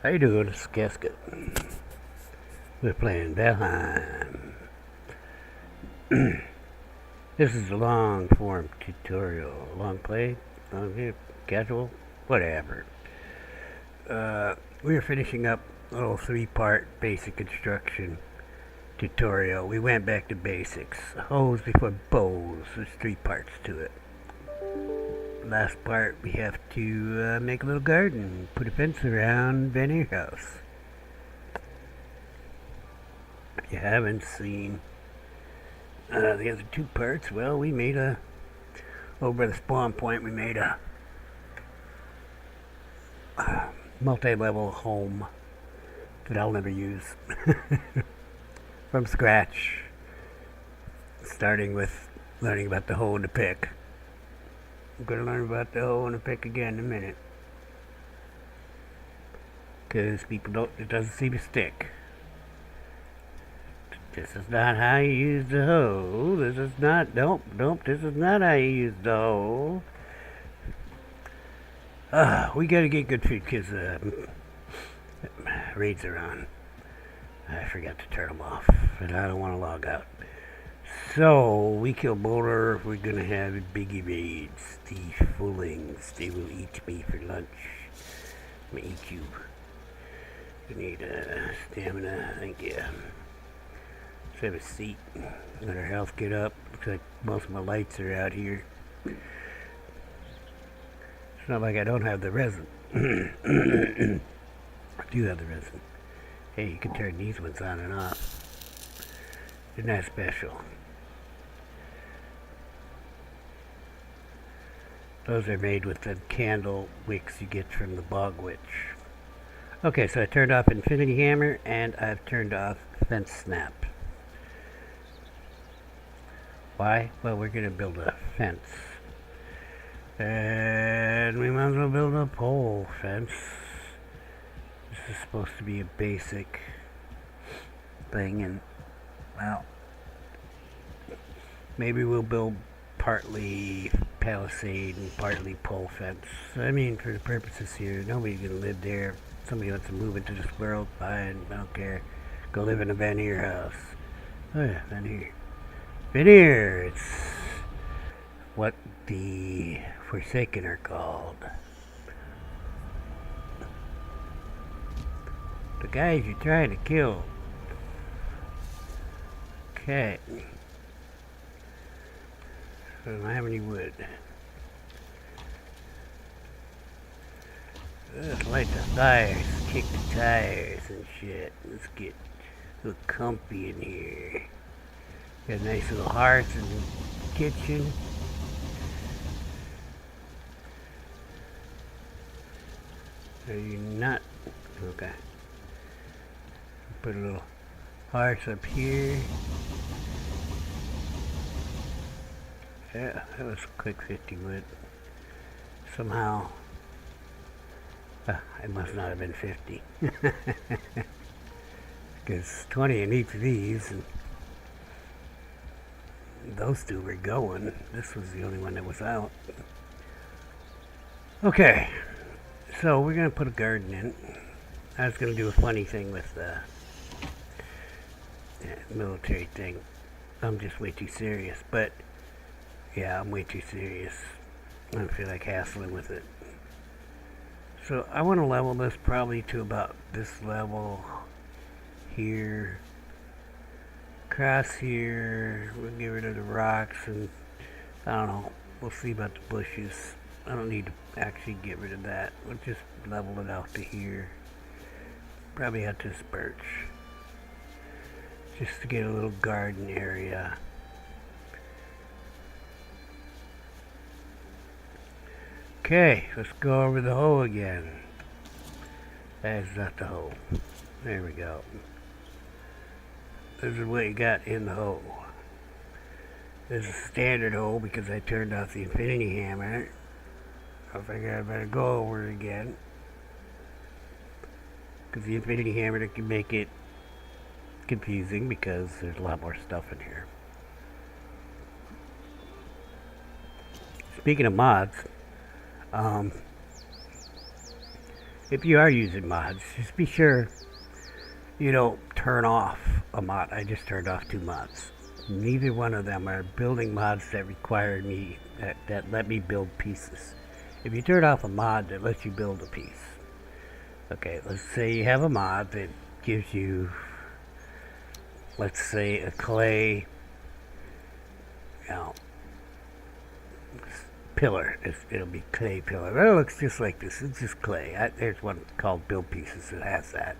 How you doing? It's Casket. We're playing Valheim. This is a long form tutorial. Long play? Long view? Casual? Whatever. We are finishing up a little 3-part basic construction tutorial. We went back to basics. Hoes before bows. There's 3 parts to it. Last part, we have to make a little garden. Put a fence around Vanir house. If you haven't seen the other 2 parts, well, we made over the spawn point, we made a multi-level home that I'll never use. From scratch. Starting with learning about the hoe and the pick. I'm going to learn about the hoe and the pick again in a minute. Because it doesn't seem to stick. This is not how you use the hoe. This is not, this is not how you use the hoe. We gotta get good food because raids are on. I forgot to turn them off, and I don't want to log out. So, we kill Boulder. We're gonna have biggie raids. The foolings, they will eat me for lunch. I'm gonna eat you. You need stamina, thank you. Let's have a seat. Let our health get up. Looks like most of my lights are out here. It's not like I don't have the resin. I do have the resin. Hey, you can turn these ones on and off. They're not special. Those are made with the candle wicks you get from the bog witch. Okay, so I turned off Infinity Hammer and I've turned off Fence Snap. Why? Well, we're going to build a fence. And we might as well build a pole fence. This is supposed to be a basic thing, and, well, maybe we'll build partly palisade and partly pole fence. I mean, for the purposes here, nobody's going to live there. Somebody wants to move into this world, fine, I don't care. Go live in a Vanir house. Oh yeah, Vanir. Vanir, it's what the Forsaken are called. The guys you're trying to kill. Okay. So I don't have any wood. Let's light the fires, kick the tires and shit. Let's get a little comfy in here. Got a nice little hearth in the kitchen. Are you not? Okay. Put a little hearth up here. Yeah, that was a quick 50 wood. Somehow, it must not have been 50. Because 20 in each of these, and those 2 were going. This was the only one that was out. Okay, so we're going to put a garden in. I was going to do a funny thing with the military thing. I'm just way too serious, but yeah, I'm way too serious. I don't feel like hassling with it. So I want to level this probably to about this level here. Across here, we'll get rid of the rocks, and I don't know, we'll see about the bushes. I don't need to actually get rid of that. We'll just level it out to here. Probably out to this birch. Just to get a little garden area. Okay, let's go over the hoe again. That's not the hoe. There we go. This is what you got in the hoe. This is a standard hoe because I turned off the Infinity Hammer. I figured I better go over it again. Because the Infinity Hammer can make it confusing because there's a lot more stuff in here. Speaking of mods, if you are using mods, just be sure you don't turn off a mod. I just turned off 2 mods. Neither one of them are building mods that require me, that let me build pieces. If you turn off a mod that lets you build a piece, okay, let's say you have a mod that gives you, let's say, a clay, you know, pillar. It'll be clay pillar. It looks just like this. It's just clay. There's one called Build Pieces that has that.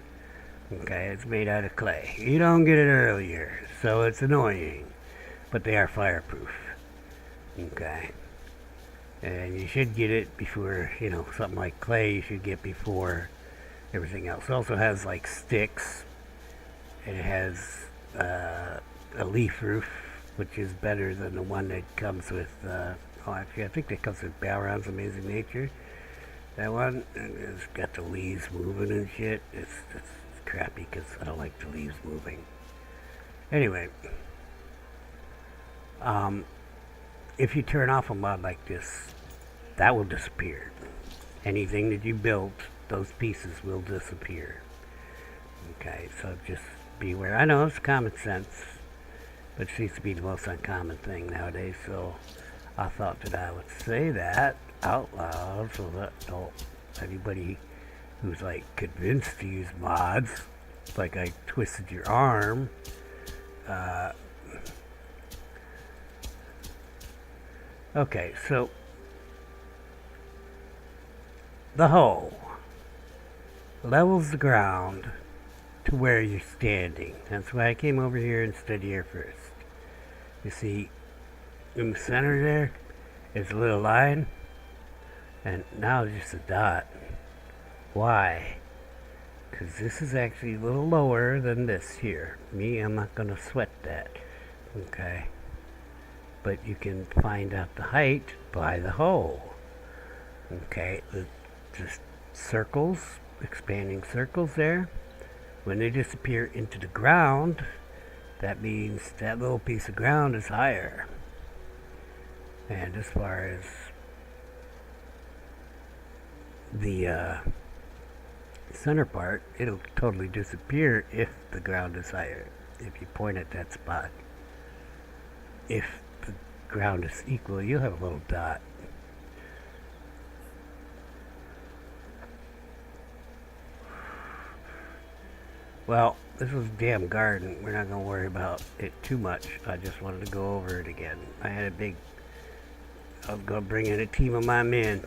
Okay, it's made out of clay. You don't get it earlier, so it's annoying. But they are fireproof. Okay. And you should get it before, you know, something like clay you should get before everything else. It also has like sticks. And it has a leaf roof, which is better than the one that comes with, oh actually I think that comes with Balron's Amazing Nature. That one, it's got the leaves moving and shit. It's crappy because I don't like the leaves moving. Anyway, if you turn off a mod like this, that will disappear. Anything that you built, those pieces will disappear. Okay, so just be aware. I know it's common sense, but it seems to be the most uncommon thing nowadays, so I thought that I would say that out loud so that anybody who's like convinced to use mods, like I twisted your arm, okay, so the hoe levels the ground to where you're standing. That's why I came over here instead of here first. You see, in the center there is a little line, and now it's just a dot. Why? Because this is actually a little lower than this here. Me, I'm not going to sweat that. Okay? But you can find out the height by the hole. Okay? Just circles, expanding circles there. When they disappear into the ground, that means that little piece of ground is higher. And as far as the center part, it'll totally disappear if the ground is higher, if you point at that spot. If the ground is equal, you'll have a little dot. Well, this was a damn garden. We're not going to worry about it too much. I just wanted to go over it again. I was going to bring in a team of my men.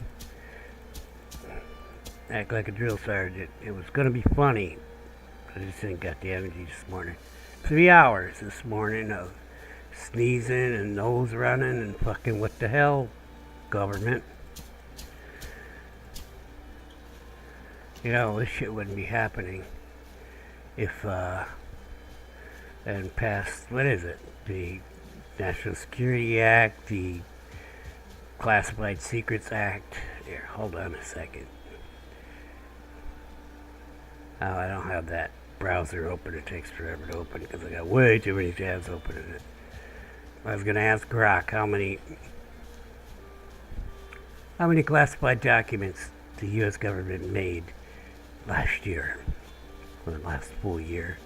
Act like a drill sergeant. It was going to be funny. I just didn't got the energy this morning. 3 hours this morning of sneezing and nose running and fucking what the hell, government. You know, this shit wouldn't be happening if, and past, what is it? The National Security Act, the Classified Secrets Act. Here, hold on a second. Oh, I don't have that browser open. It takes forever to open because I got way too many tabs open in it. I was going to ask Grok how many classified documents the U.S. government made last year, or the last full year.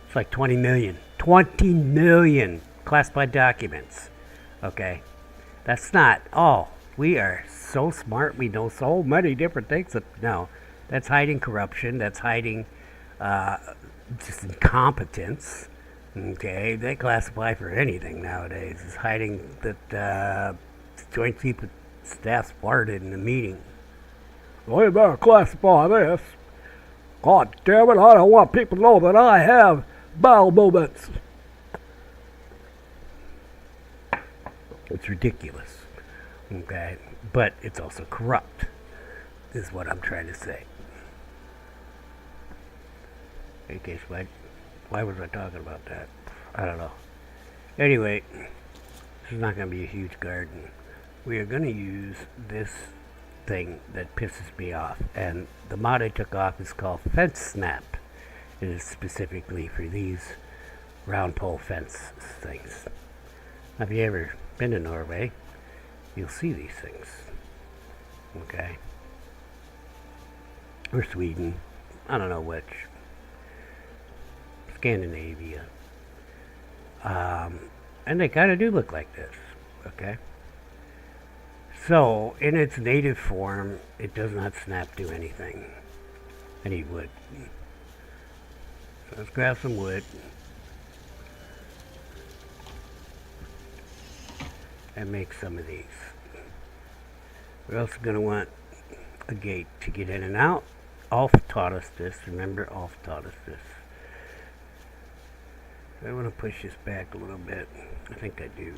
It's like 20 million. 20 million classified documents. Okay? That's not all. We are so smart. We know so many different things. No, that's hiding corruption. That's hiding just incompetence. Okay? They classify for anything nowadays. It's hiding that Joint Chief of Staff farted in the meeting. Well, you better classify this. God damn it, I don't want people to know that I have bowel movements. It's ridiculous. Okay? But it's also corrupt, is what I'm trying to say. Okay, so why was I talking about that? I don't know. Anyway, this is not going to be a huge garden. We are going to use this thing that pisses me off, and the mod I took off is called Fence Snap. It is specifically for these round pole fence things. Now, if you ever been to Norway, you'll see these things. Okay? or Sweden. I don't know which. Scandinavia. And they kind of do look like this. Okay. So, in its native form, it does not snap to anything. I need wood. So let's grab some wood. And make some of these. We're also going to want a gate to get in and out. Alf taught us this. Remember, Alf taught us this. I want to push this back a little bit. I think I do.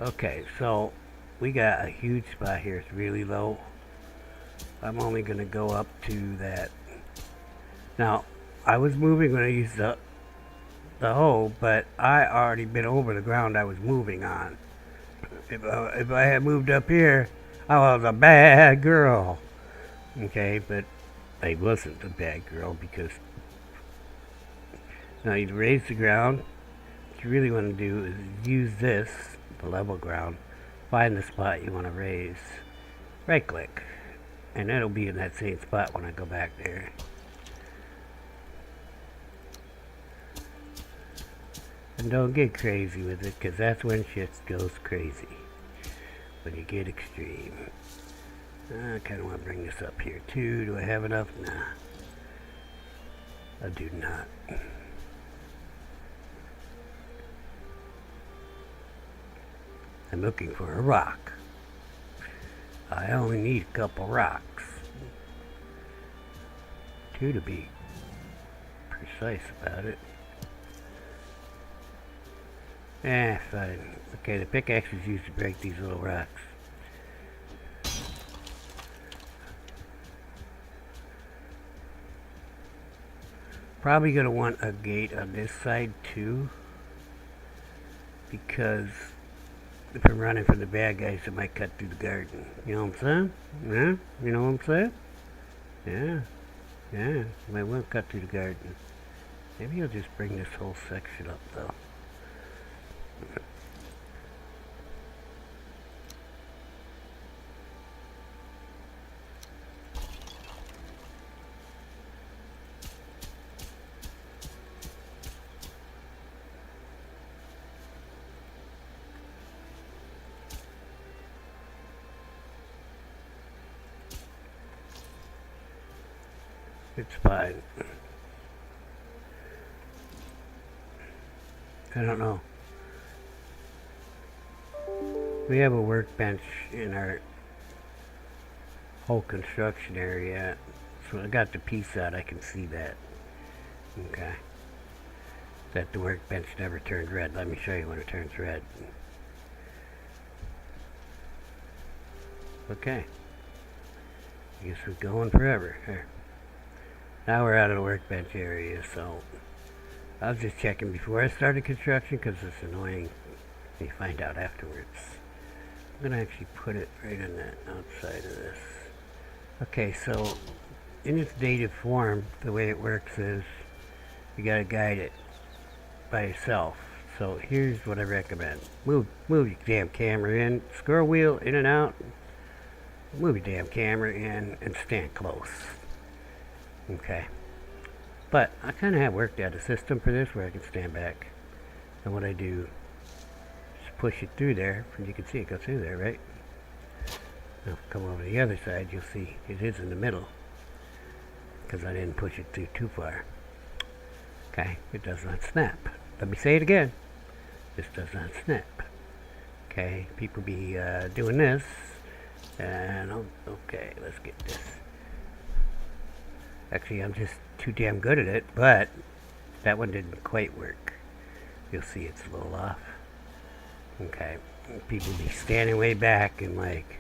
Okay, so we got a huge spot here. It's really low. I'm only going to go up to that. Now, I was moving when I used the hoe, but I already been over the ground I was moving on. If I had moved up here, I was a bad girl. Okay, but I wasn't a bad girl because now you raise the ground. What you really want to do is use this, the level ground, find the spot you want to raise, right click, and that'll be in that same spot when I go back there. And don't get crazy with it, because that's when shit goes crazy. When you get extreme. I kind of want to bring this up here too. Do I have enough? Nah. I do not. I'm looking for a rock. I only need a couple rocks. 2 to be precise about it. Fine. Okay, the pickaxe is used to break these little rocks. Probably going to want a gate on this side too, because if I'm running from the bad guys, it might cut through the garden. You know what I'm saying? Yeah? You know what I'm saying? Yeah. Yeah. Might want to cut through the garden. Maybe I'll just bring this whole section up though. It's fine. I don't know. We have a workbench in our whole construction area. So I got the piece out, I can see that. Okay. That the workbench never turned red. Let me show you when it turns red. Okay. I guess we're going forever. Here. Now we're out of the workbench area, so I was just checking before I started construction because it's annoying when you find out afterwards. I'm going to actually put it right on that outside of this. Okay, so in its native form, the way it works is you got to guide it by yourself. So here's what I recommend. Move your damn camera in, scroll wheel in and out, move your damn camera in and stand close. Okay, but I kind of have worked out a system for this where I can stand back, and what I do is push it through there, and you can see it go through there, right? Now come over to the other side, you'll see it is in the middle, because I didn't push it through too far. Okay, it does not snap. Let me say it again, this does not snap. Okay, people be doing this, and okay, let's get this. Actually, I'm just too damn good at it, but that one didn't quite work. You'll see it's a little off. Okay, people be standing way back and like,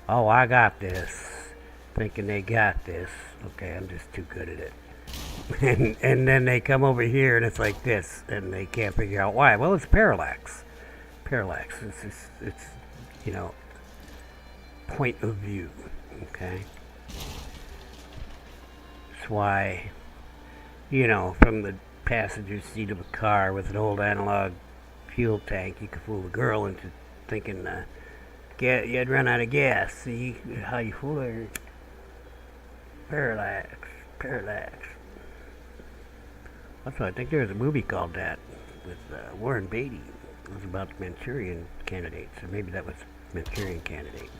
oh, I got this, thinking they got this. Okay, I'm just too good at it. and then they come over here and it's like this, and they can't figure out why. Well, it's parallax. Parallax. It's you know, point of view. Okay. Why, you know, from the passenger seat of a car with an old analog fuel tank, you could fool a girl into thinking the you'd run out of gas. See how you flew? Parallax. Also, I think there was a movie called that with Warren Beatty. It was about the Manchurian Candidate, so maybe that was Manchurian Candidate.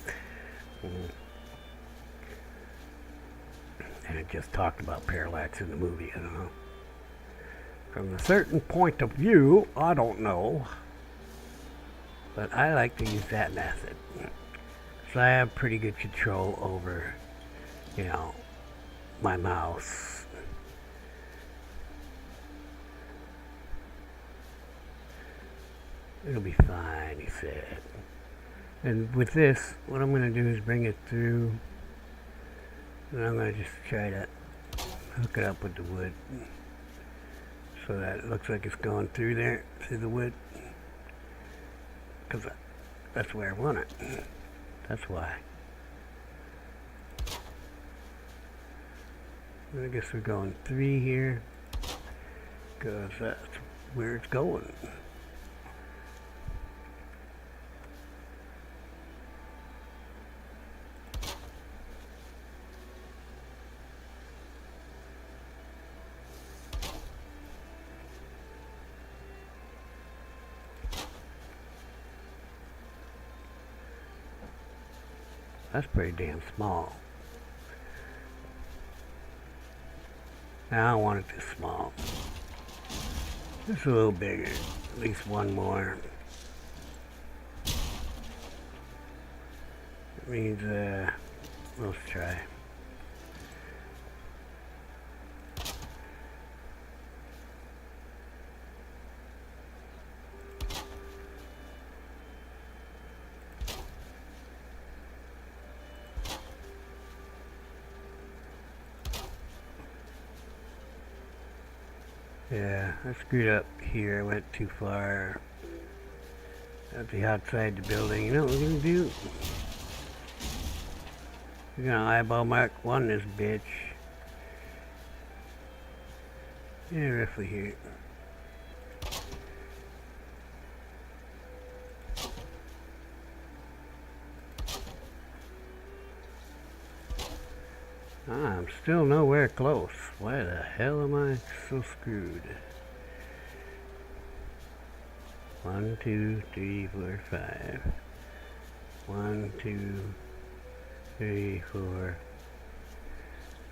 And it just talked about parallax in the movie, I don't know. From a certain point of view, I don't know. But I like to use that method. So I have pretty good control over, my mouse. It'll be fine, he said. And with this, what I'm going to do is bring it through. And I'm going to just try to hook it up with the wood. So that it looks like it's going through there, through the wood. Because that's where I want it. That's why. I guess we're going 3 here. Because that's where it's going. That's pretty damn small. Now I don't want it this small. Just a little bigger. At least one more. That means, let's try. Yeah, I screwed up here. I went too far at the outside the building. You know what we're gonna do? We're gonna eyeball mark 1 this bitch. Yeah, roughly here. I'm still nowhere close. Why the hell am I so screwed? 1, 2, 3, 4, 5. 1, 2, 3, 4,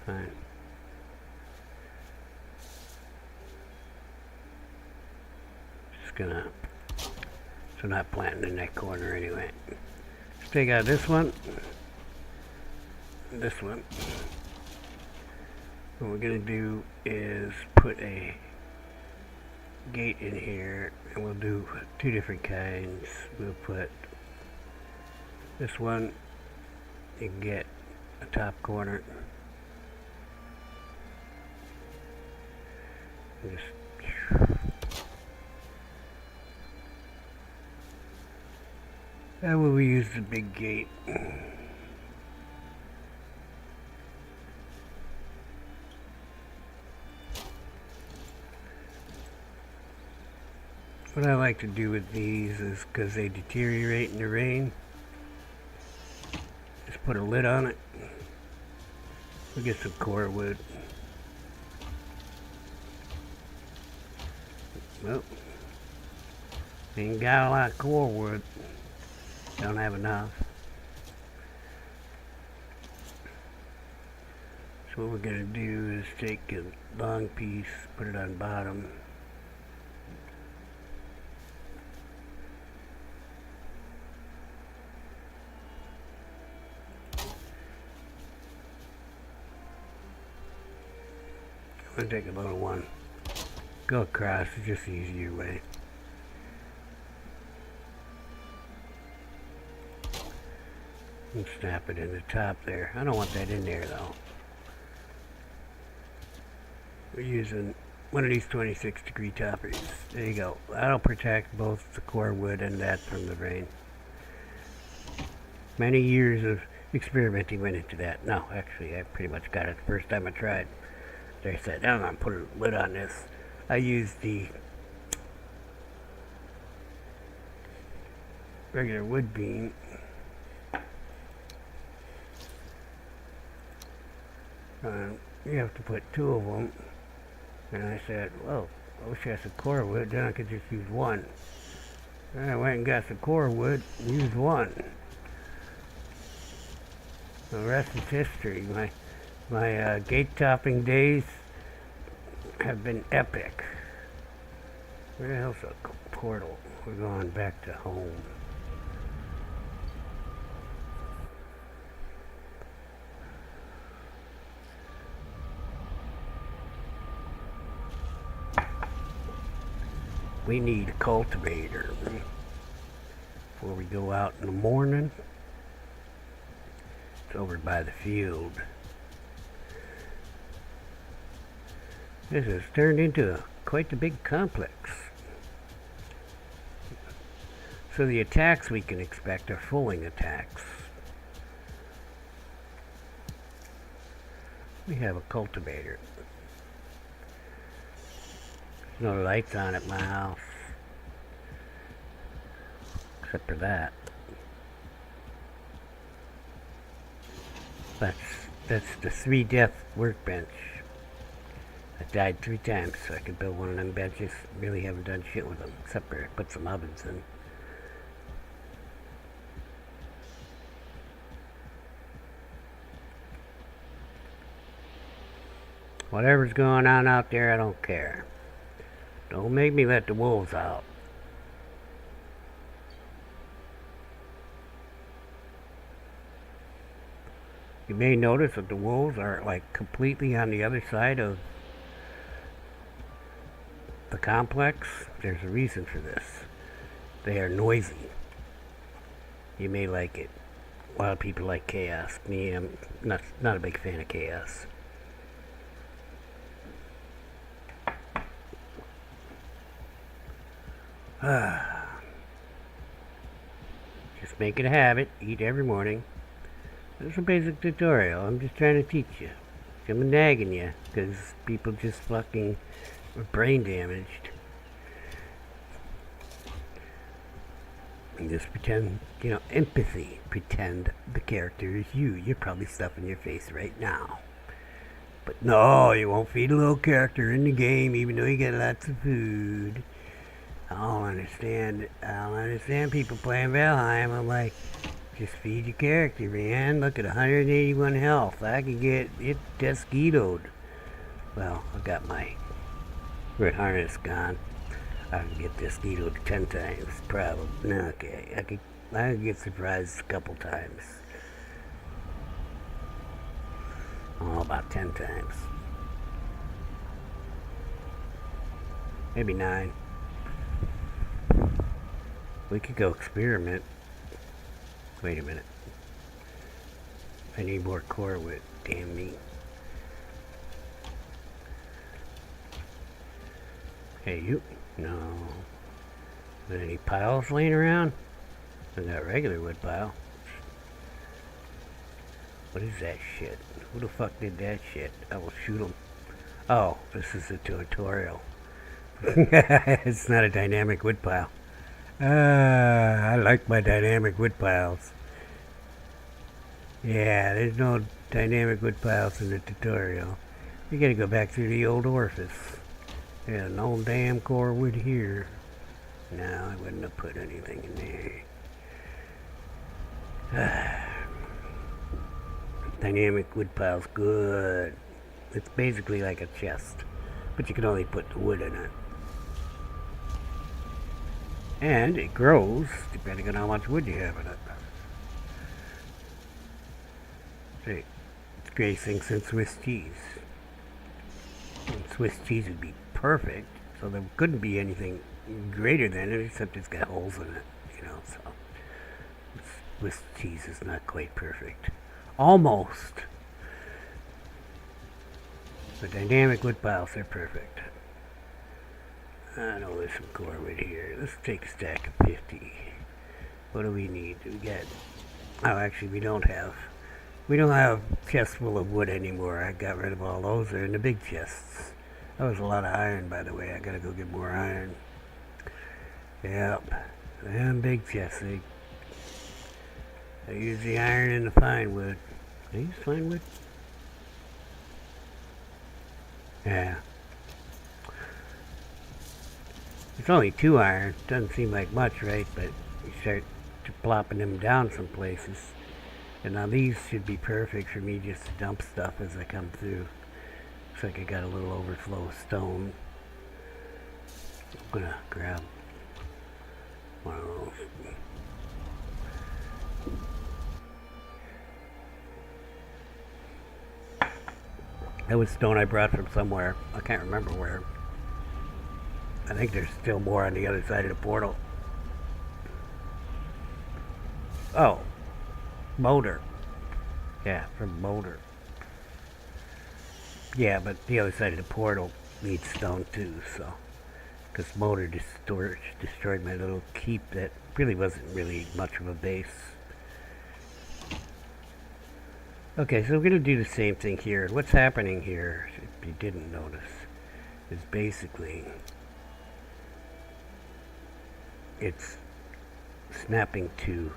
5. Just gonna, so not planting in that corner anyway. Let's take out this one. This one. What we're going to do is put a gate in here, and we'll do 2 different kinds. We'll put this one, you can get a top corner. And we'll use the big gate. What I like to do with these is, because they deteriorate in the rain, just put a lid on it. We'll get some core wood. Well, ain't got a lot of core wood. Don't have enough. So what we're gonna do is take a long piece, put it on bottom. I'm gonna take a little one. Go across, it's just the easier way. And snap it in the top there. I don't want that in there though. We're using one of these 26-degree toppers. There you go. That'll protect both the core wood and that from the rain. Many years of experimenting went into that. No, actually, I pretty much got it the first time I tried. There I said, I'm gonna put a lid on this. I used the regular wood beam. You have to put 2 of them. And I said, well, I wish I had some core wood, then I could just use 1. And I went and got some core wood and used 1. The rest is history. My gate topping days have been epic. Where the hell's the portal? We're going back to home. We need a cultivator before we go out in the morning. It's over by the field. This has turned into quite a big complex. So the attacks we can expect are fulling attacks. We have a cultivator. There's no lights on at my house. Except for that. That's the 3 death workbench. I died 3 times so I could build one of them benches. Really haven't done shit with them, except for put some ovens in. Whatever's going on out there, I don't care. Don't make me let the wolves out. You may notice that the wolves are like completely on the other side of the complex. There's a reason for this. They are noisy. You may like it. A lot of people like chaos. Me, I'm not a big fan of chaos. Just make it a habit. Eat every morning. It's a basic tutorial. I'm just trying to teach you. I'm nagging you because people just fucking are brain damaged. And just pretend, empathy. Pretend the character is you. You're probably stuffing your face right now. But no, you won't feed a little character in the game even though you get lots of food. I don't understand people playing Valheim. I'm like, just feed your character, man. Look at 181 health. I can get it desquitoed. Well, I got my red harness gone. I can get desquitoed 10 times, probably. No, okay, I can get surprised a couple times. Oh, about 10 times. Maybe 9. We could go experiment. Wait a minute. I need more core wood. Damn me. Hey, you. No. Got any piles laying around? I got regular wood pile. What is that shit? Who the fuck did that shit? I will shoot him. Oh, this is a tutorial. It's not a dynamic wood pile. I like my dynamic wood piles. Yeah, there's no dynamic wood piles in the tutorial. You gotta go back through the old orifice. Yeah, no damn core wood here. No, I wouldn't have put anything in there. Dynamic wood pile's good. It's basically like a chest, but you can only put the wood in it. And it grows depending on how much wood you have in it. See, it's greatest thing since Swiss cheese. And Swiss cheese would be perfect, so there couldn't be anything greater than it, except it's got holes in it, so Swiss cheese is not quite perfect. Almost. The dynamic wood piles are perfect. I know there's some core wood here. Let's take a stack of 50. What do we need? Actually we don't have chests full of wood anymore. I got rid of all those. They're in the big chests. That was a lot of iron, by the way. I gotta go get more iron. Yep. Them big chests. I use the iron and the fine wood. I use fine wood? Yeah. It's only 2 iron. Doesn't seem like much, right? But you start plopping them down some places. And now these should be perfect for me just to dump stuff as I come through. Looks like I got a little overflow of stone. I'm gonna grab one of those. That was stone I brought from somewhere. I can't remember where. I think there's still more on the other side of the portal. Oh, motor. Yeah, from motor. Yeah, but the other side of the portal needs stone too, so. Because motor destroyed my little keep that really wasn't really much of a base. Okay, so we're going to do the same thing here. What's happening here, if you didn't notice, is basically it's snapping to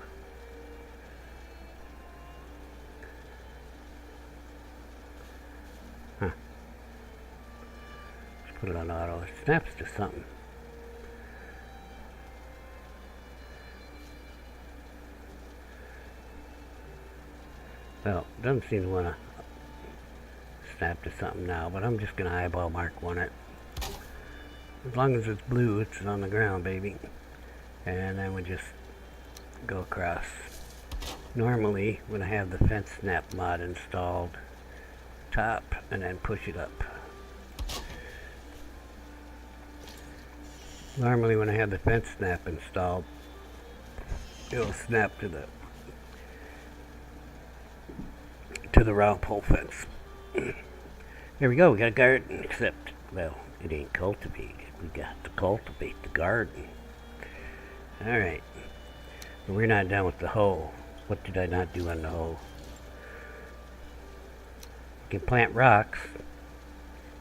let's put it on auto. It snaps to something. Well, doesn't seem to want to snap to something now, but I'm just going to eyeball mark one it. As long as it's blue, it's on the ground, baby. And then we just go across. Normally, when I have the fence snap mod installed, top and then push it up. Normally, when I have the fence snap installed, it'll snap to the round pole fence. There we go, we got a garden, except, well, it ain't cultivated. We got to cultivate the garden. Alright. But we're not done with the hoe. What did I not do on the hoe? You can plant rocks.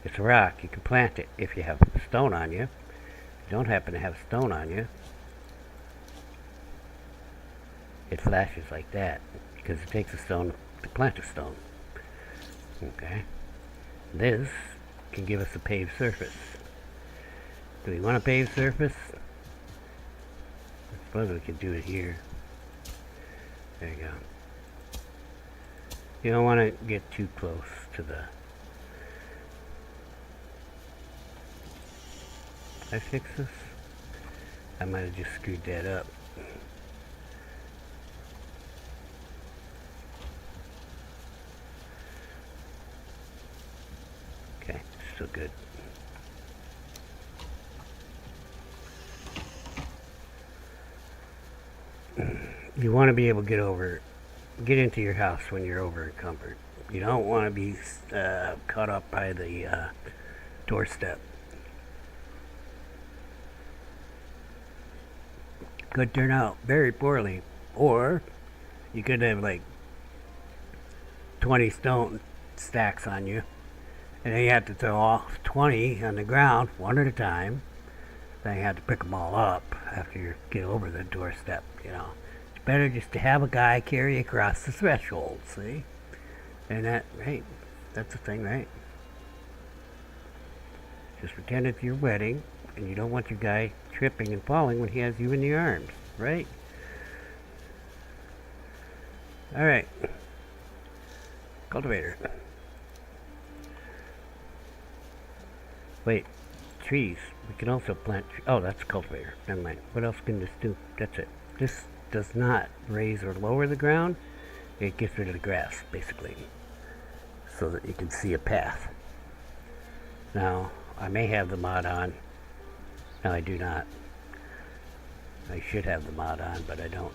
It's a rock. You can plant it if you have stone on you. If you don't happen to have stone on you, it flashes like that. Because it takes a stone to plant a stone. Okay. This can give us a paved surface. Do we want a paved surface? I suppose we could do it here. There you go. You don't want to get too close to the... Did I fix this? I might have just screwed that up. Okay, still good. You want to be able to get into your house when you're over encumbered. You don't want to be caught up by the doorstep. Could turn out very poorly. Or you could have like 20 stone stacks on you. And then you have to throw off 20 on the ground, one at a time. Then you have to pick them all up after you get over the doorstep, you know. It's better just to have a guy carry across the threshold, see? And that, right? That's the thing, right? Just pretend it's your wedding, and you don't want your guy tripping and falling when he has you in the arms, right? Alright. Cultivator. Wait, trees. We can also plant oh, that's a cultivator. Never mind. What else can this do? That's it. This does not raise or lower the ground. It gets rid of the grass, basically. So that you can see a path. Now, I may have the mod on. No, I do not. I should have the mod on, but I don't.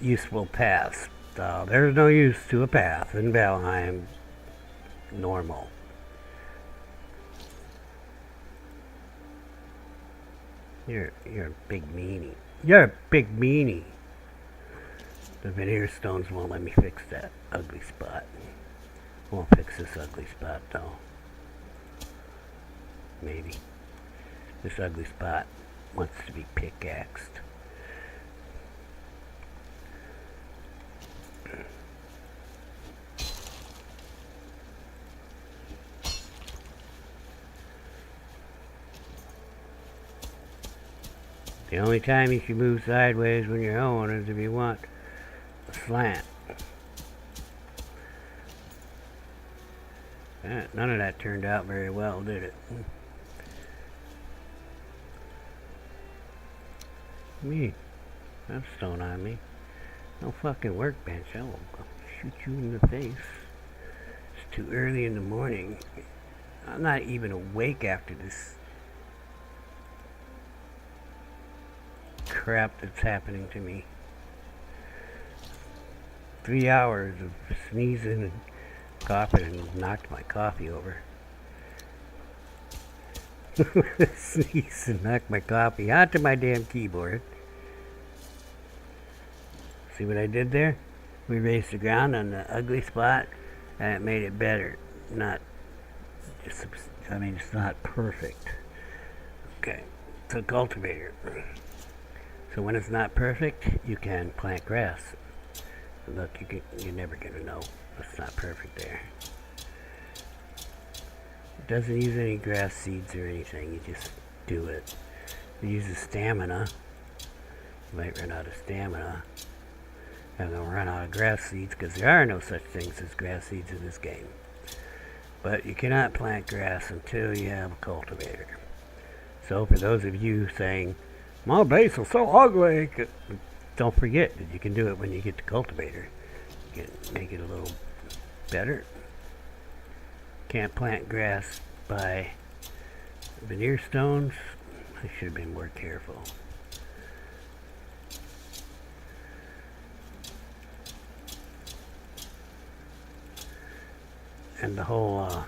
Useful paths. There's no use to a path in Valheim. Normal. You're a big meanie. You're a big meanie. The Vanir stones won't let me fix that ugly spot. Won't fix this ugly spot though. Maybe. This ugly spot wants to be pickaxed. The only time you should move sideways when you're hoeing is if you want a slant. None of that turned out very well, did it? Me. Have stone on me. No fucking workbench. I will shoot you in the face. It's too early in the morning. I'm not even awake after this crap that's happening to me. 3 hours of sneezing and coughing and knocked my coffee over. Sneeze and knocked my coffee onto my damn keyboard. See what I did there? We raised the ground on the ugly spot and it made it better. Not just, I mean, it's not perfect. Okay, so cultivator. So when it's not perfect, you can plant grass. Look, you're never gonna know it's not perfect there. It doesn't use any grass seeds or anything. You just do it. It uses stamina. You might run out of stamina. I'm gonna run out of grass seeds because there are no such things as grass seeds in this game. But you cannot plant grass until you have a cultivator. So for those of you saying, my base is so ugly, don't forget that you can do it when you get the cultivator. You can make it a little better. Can't plant grass by veneer stones. I should have been more careful. And the whole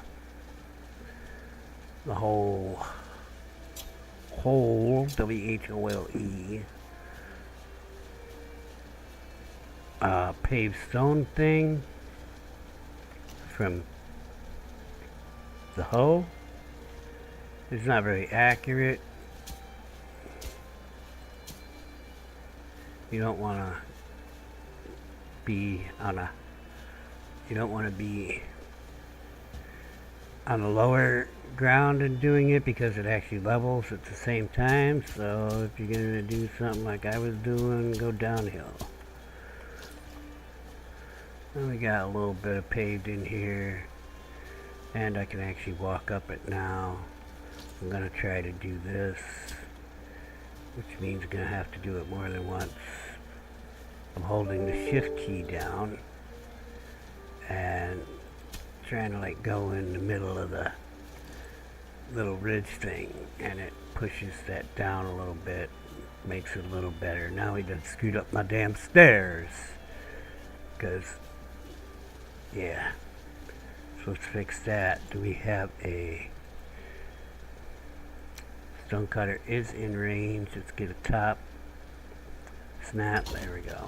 WHOLE paved stone thing from the hoe is not very accurate. You don't want to be on a on the lower ground and doing it because it actually levels at the same time. So if you're going to do something like I was doing, go downhill. And we got a little bit of paved in here and I can actually walk up it now. I'm going to try to do this, which means I'm going to have to do it more than once. I'm holding the shift key down and trying to like go in the middle of the little ridge thing, and it pushes that down a little bit, makes it a little better. Now he done screwed up my damn stairs, because yeah, so let's fix that. Do we have a stone cutter? Is in range. Let's get a top snap. There we go.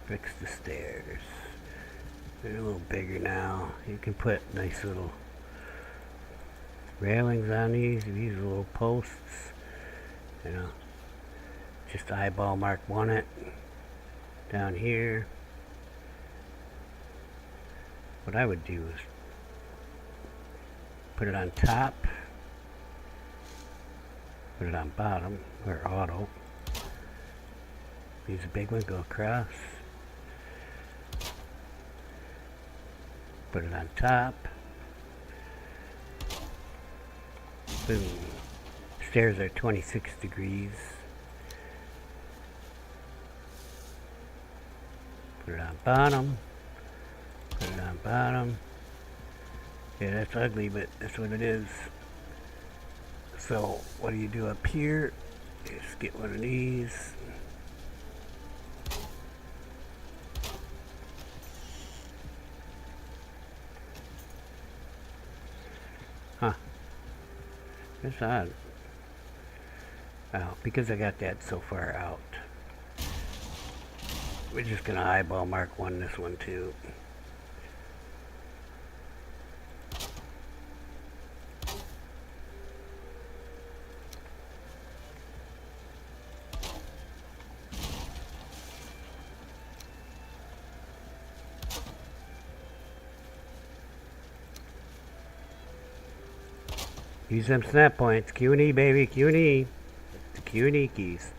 Fix the stairs. They're a little bigger now. You can put nice little railings on these little posts. You know, just eyeball mark one it down here. What I would do is put it on top, put it on bottom, or auto. Use a big one, go across. Put it on top. Boom. Stairs are 26 degrees. Put it on bottom. Put it on bottom. Yeah, that's ugly, but that's what it is. So, what do you do up here? Just get one of these. Huh. That's odd. Oh, because I got that so far out. We're just gonna eyeball mark this one too. Use them snap points. Q and E, baby. Q and E. The Q and E keys.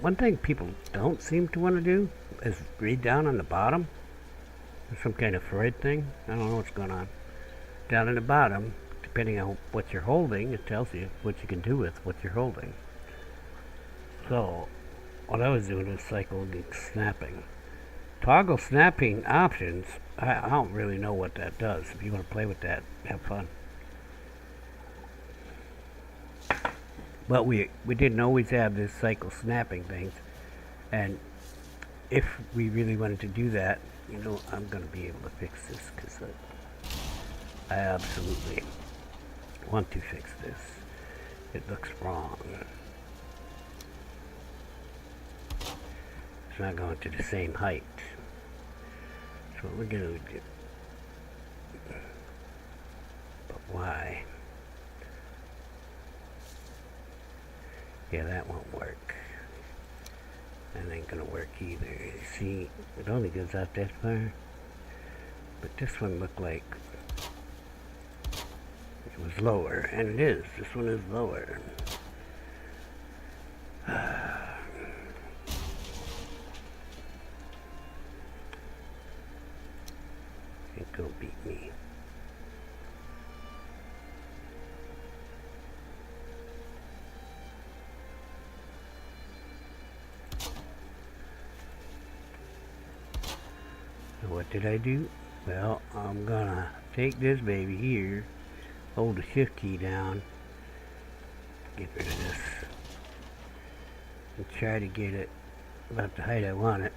one thing people don't seem to want to do is read down on the bottom. There's some kind of Freud thing. I don't know what's going on. Down at the bottom, depending on what you're holding, it tells you what you can do with what you're holding. So, what I was doing was cycling snapping. Toggle snapping options, I don't really know what that does. If you want to play with that, have fun. But we didn't always have this cycle snapping things. And if we really wanted to do that, you know, I'm going to be able to fix this because I absolutely want to fix this. It looks wrong. It's not going to the same height. So what we're going to do. But why? Yeah, that won't work. That ain't gonna work either. See, it only goes out that far. But this one looked like it was lower, and it is. This one is lower. Ain't gonna beat me. So what did I do? Well, I'm gonna take this baby here, hold the shift key down, get rid of this, and try to get it about the height I want it.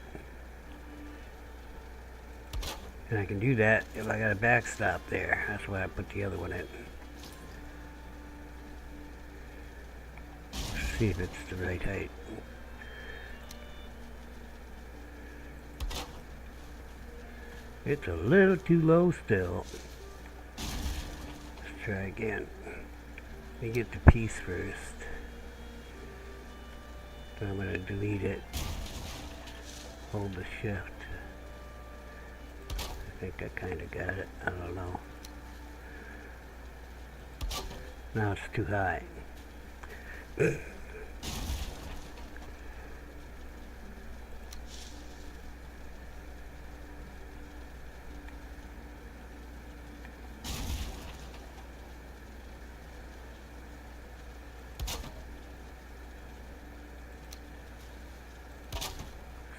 And I can do that if I got a backstop there. That's why I put the other one in. Let's see if it's the right height. It's a little too low still. Let's try again. Let me get the piece first. So I'm going to delete it. Hold the shift. I think I kind of got it. I don't know. Now it's too high.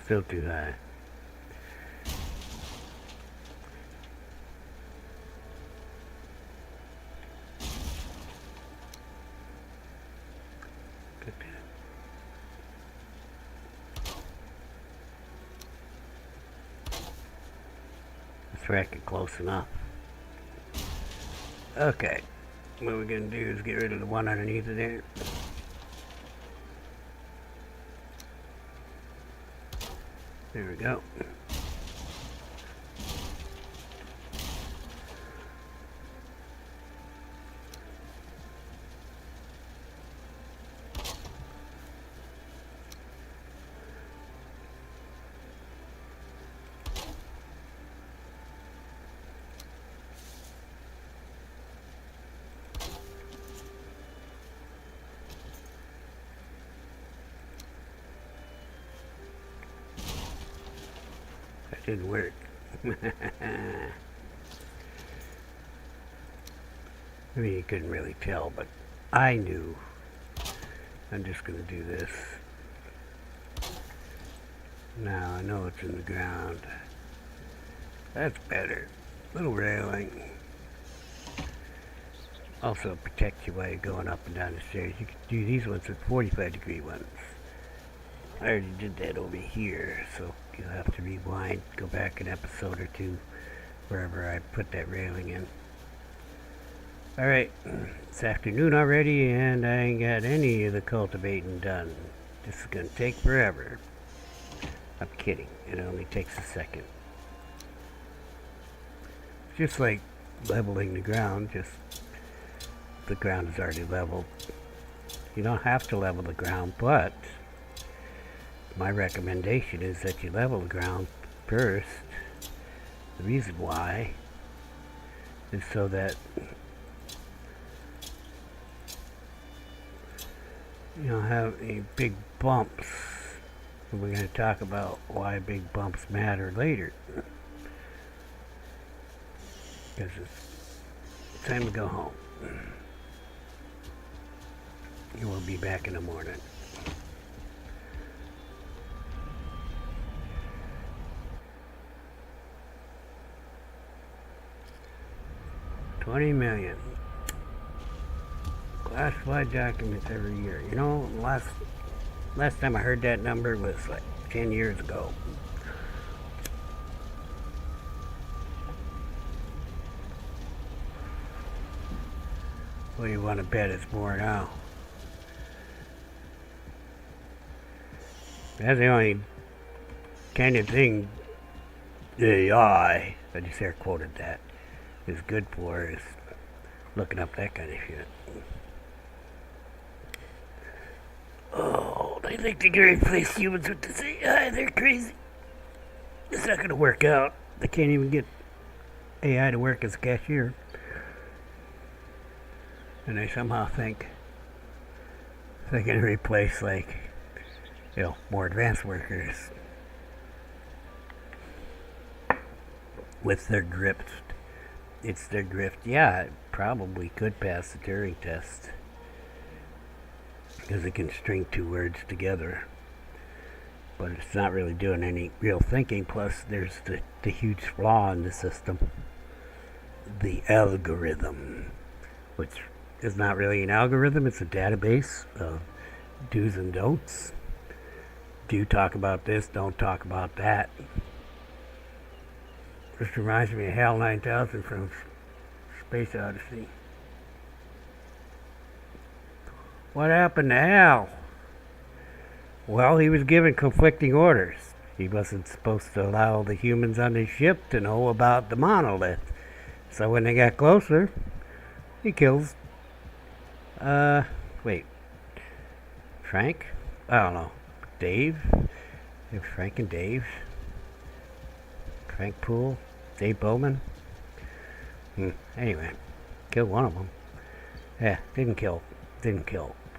Still too high. Let's rack it close enough. Okay. What we're going to do is get rid of the one underneath of there. There we go. Didn't work. I mean, you couldn't really tell, but I knew. I'm just going to do this. Now I know it's in the ground. That's better. Little railing. Also protects you while you're going up and down the stairs. You can do these ones with 45-degree ones. I already did that over here, so you'll have to rewind, go back an episode or two, wherever I put that railing in. Alright, it's afternoon already, and I ain't got any of the cultivating done. This is gonna take forever. I'm kidding, it only takes a second. It's just like leveling the ground, just the ground is already leveled. You don't have to level the ground, but my recommendation is that you level the ground first. The reason why is so that you don't have any big bumps And we're going to talk about why big bumps matter later. Because it's time to go home. And we'll be back in the morning. $20 million classified documents every year. You know, last time I heard that number was like 10 years ago. What do you want to bet it's more now? That's the only kind of thing AI, I just air quoted that, is good for, is looking up that kind of shit. Oh, they think they're going to replace humans with this AI. They're crazy. It's not going to work out. They can't even get AI to work as a cashier. And they somehow think they're going to replace, like, you know, more advanced workers with their grift. It's their grift. Yeah, it probably could pass the Turing test because it can string two words together. But it's not really doing any real thinking. Plus, there's the huge flaw in the system. The algorithm, which is not really an algorithm. It's a database of do's and don'ts. Do talk about this, don't talk about that. This reminds me of HAL 9000 from Space Odyssey. What happened to Hal? Well, he was given conflicting orders. He wasn't supposed to allow the humans on his ship to know about the monolith. So when they got closer, he kills... wait. Frank? I don't know. Dave? It was Frank and Dave? Frank Poole? Dave Bowman? Anyway, killed one of them. Yeah, didn't kill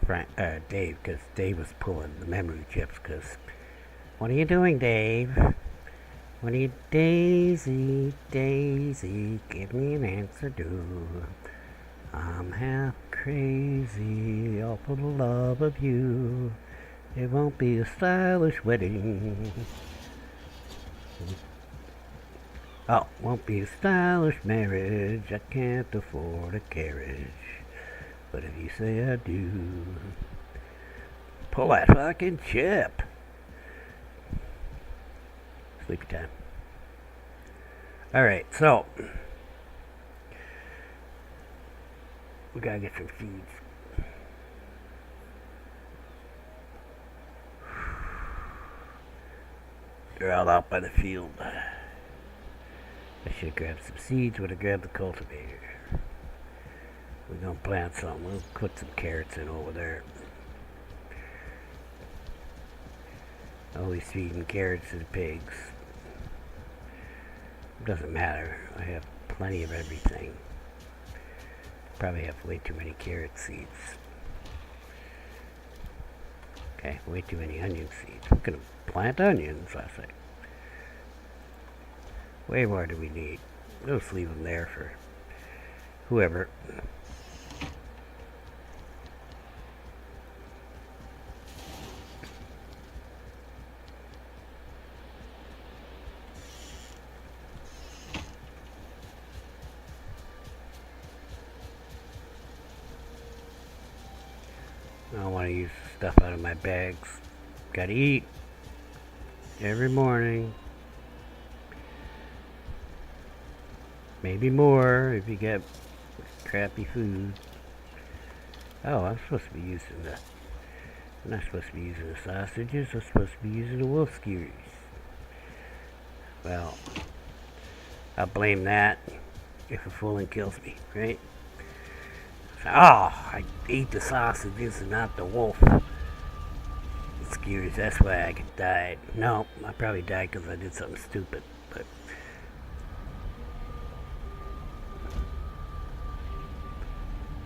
Frank, Dave, because Dave was pulling the memory chips, because, what are you doing, Dave? What are you, Daisy, Daisy, give me an answer, do. I'm half crazy, all for the love of you. It won't be a stylish wedding. Oh, won't be a stylish marriage. I can't afford a carriage. But if you say I do, pull that fucking chip. Sleepy time. Alright, so we gotta get some seeds. They're all out by the field. I should grab some seeds. Would have grabbed the cultivator. We're gonna plant some. We'll put some carrots in over there. Always feeding carrots to the pigs. Doesn't matter. I have plenty of everything. Probably have way too many carrot seeds. Okay, way too many onion seeds. We're gonna plant onions, I say. Way more do we need. We'll just leave them there for whoever. I don't want to use stuff out of my bags. Gotta eat every morning. Maybe more if you get crappy food. Oh, I'm supposed to be using the... I'm not supposed to be using the sausages. I'm supposed to be using the wolf skewers. Well, I'll blame that if a fooling kills me, right? So, I ate the sausages and not the wolf skewers. That's why I died. No, I probably died because I did something stupid. But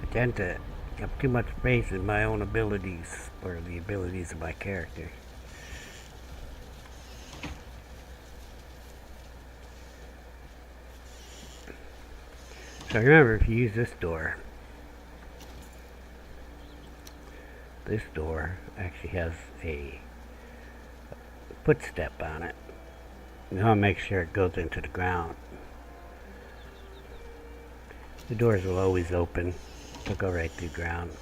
I tend to have too much faith in my own abilities or the abilities of my character. So remember, if you use this door actually has a footstep on it. You want to make sure it goes into the ground. The doors will always open. They'll go right through the ground.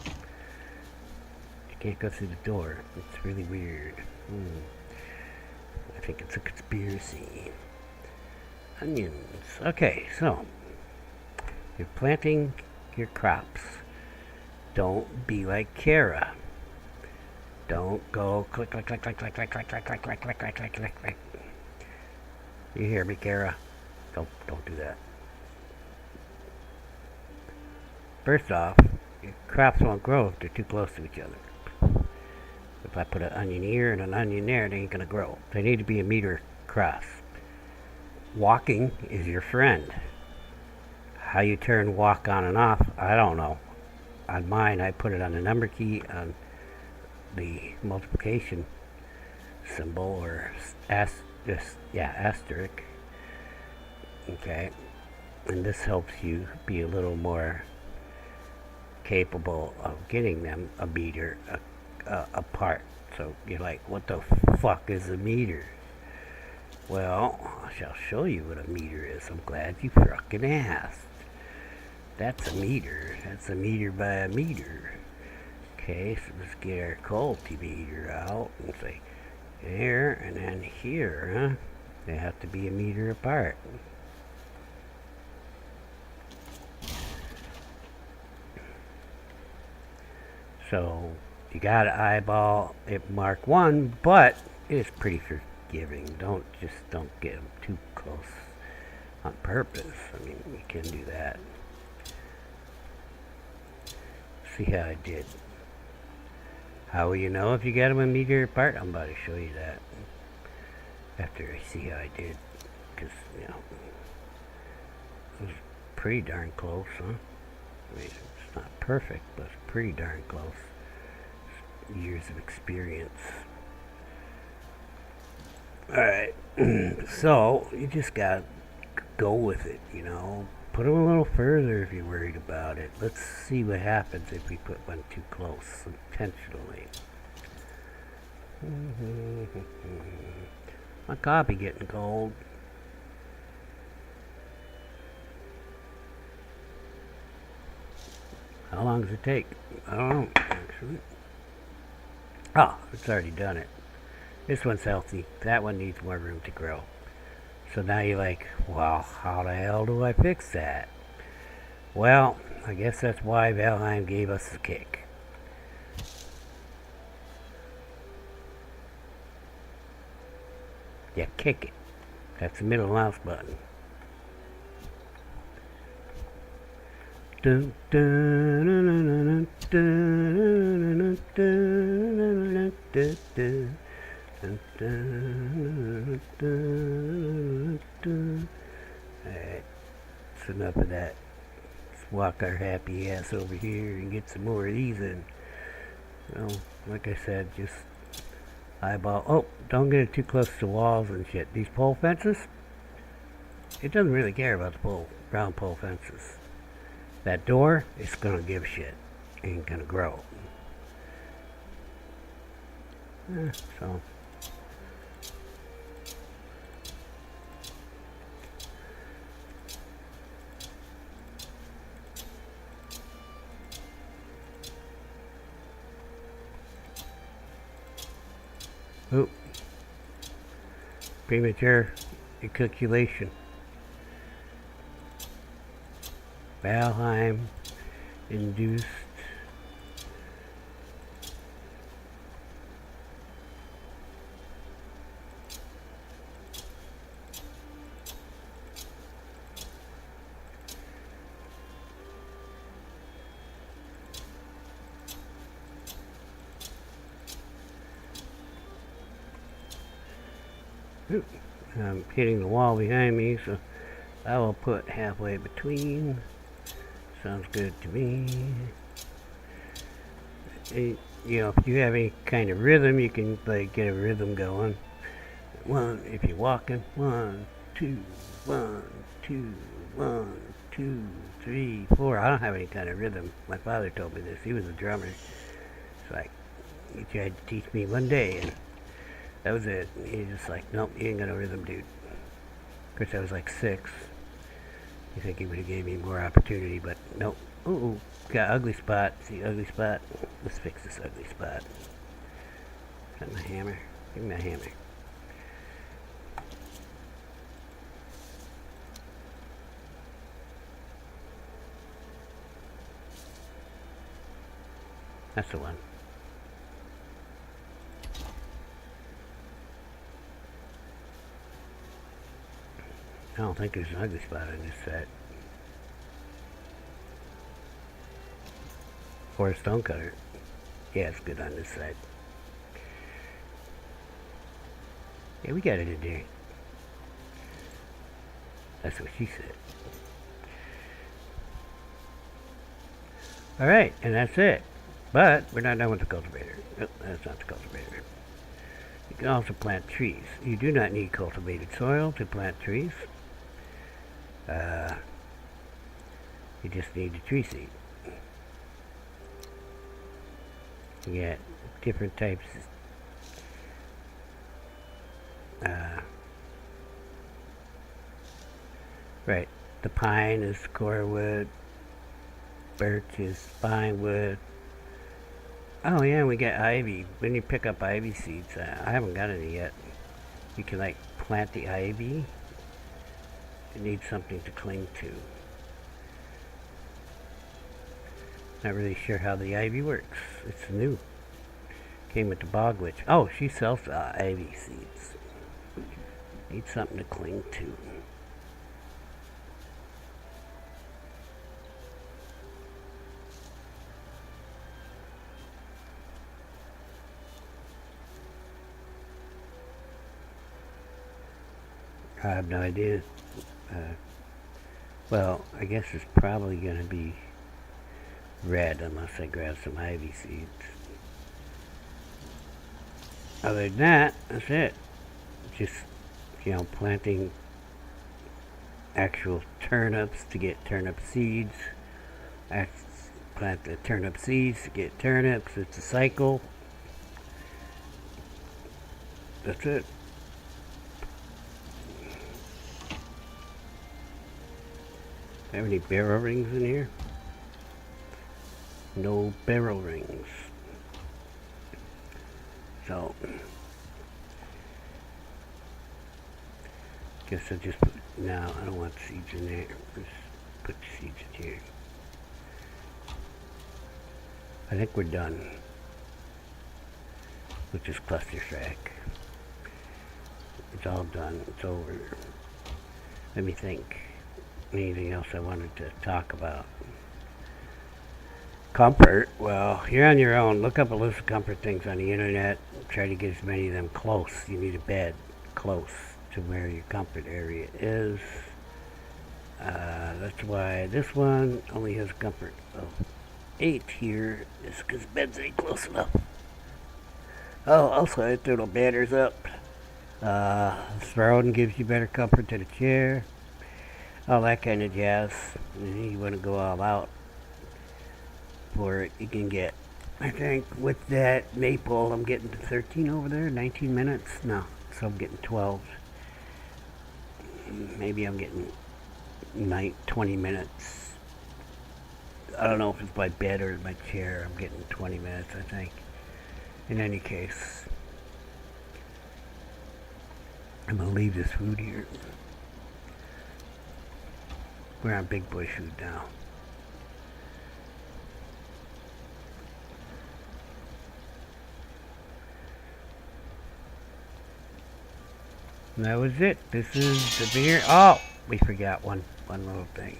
You can't go through the door. It's really weird. I think it's a conspiracy. Onions. Okay, so you're planting your crops. Don't be like Kara. Don't go click, click, click, click, click, click, click, click, click, click, click, click, click, click, click. You hear me, Kara? Don't do that. First off, your crops won't grow if they're too close to each other. If I put an onion here and an onion there, they ain't gonna grow. They need to be a meter across. Walking is your friend. How you turn walk on and off, I don't know. On mine, I put it on the number key on the multiplication symbol, or asterisk. Okay, and this helps you be a little more capable of getting them a meter apart. So you're like, what the fuck is a meter? Well, I shall show you what a meter is. I'm glad you fucking asked. That's a meter. That's a meter by a meter. Okay, so let's get our cultivator out and say here and then here, huh? They have to be a meter apart. So you gotta eyeball it, mark 1, but it's pretty forgiving. Don't get them too close on purpose. I mean, you can do that. See how I did. How will you know if you got them a meter apart? I'm about to show you that after I see how I did, because you know it was pretty darn close, huh? I mean, it's not perfect, but it's pretty darn close. It's years of experience. All right, so you just gotta go with it, you know. Put them a little further if you're worried about it. Let's see what happens if we put one too close intentionally. My coffee getting cold. How long does it take? I don't know, actually. Oh, it's already done it. This one's healthy. That one needs more room to grow. So now you're like, well, how the hell do I fix that? Well, I guess that's why Valheim gave us the kick. Yeah, kick it. That's the middle mouse button. Dun, dun, dun, dun, dun, dun, dun, dun, dun. Alright, that's enough of that. Let's walk our happy ass over here and get some more of these in. Well, like I said, just eyeball. Oh, don't get it too close to walls and shit. These pole fences, it doesn't really care about the round pole fences. That door, it's gonna give shit. Ain't gonna grow. So. Oh, premature ejaculation. Valheim induced I'm hitting the wall behind me, so I will put halfway between. Sounds good to me. You know, if you have any kind of rhythm, you can like get a rhythm going. If you're walking, 1, 2, 1, 2, 1, 2, 3, 4. I don't have any kind of rhythm. My father told me this. He was a drummer. It's like, he tried to teach me one day, and that was it. He's just like, nope, you ain't got no rhythm, dude. Of course, I was like 6. You think he would have gave me more opportunity, but nope. Ooh, got ugly spot. See, ugly spot? Let's fix this ugly spot. Is that my hammer? Give me my hammer. That's the one. I don't think there's an ugly spot on this set. Or a stone cutter. Yeah, it's good on this side. Yeah, we got it in there. That's what she said. Alright, and that's it. But we're not done with the cultivator. Nope, that's not the cultivator. You can also plant trees. You do not need cultivated soil to plant trees. You just need the tree seed. You get different types. Right. The pine is core wood. Birch is pine wood. Oh yeah, we got ivy. When you pick up ivy seeds, I haven't got any yet. You can like plant the ivy. It needs something to cling to. Not really sure how the ivy works. It's new. Came with the bog witch. Oh, she sells ivy seeds. Needs something to cling to. I have no idea. Well, I guess it's probably going to be red unless I grab some ivy seeds. Other than that, that's it. Just, planting actual turnips to get turnip seeds. Plant the turnip seeds to get turnips. It's a cycle. That's it. Have any barrel rings in here? No barrel rings. So, guess I just put, no, I don't want seeds in there. Just put the seeds in here. I think we're done with this cluster shack. It's all done. It's over. Let me think. Anything else I wanted to talk about? Comfort. Well, you're on your own. Look up a list of comfort things on the internet. Try to get as many of them close. You need a bed close to where your comfort area is. That's why this one only has comfort of 8 here. Is because beds ain't close enough. Oh, also I threw the banners up. Throne gives you better comfort to the chair. All that kind of jazz. You want to go all out for it. You can get, I think, with that maple, I'm getting to 13 over there, 19 minutes. No, so I'm getting 12. Maybe I'm getting 20 minutes. I don't know if it's my bed or my chair. I'm getting 20 minutes, I think. In any case, I'm going to leave this food here. We're on big boy food now. And that was it. This is the beer. Oh, we forgot one little thing.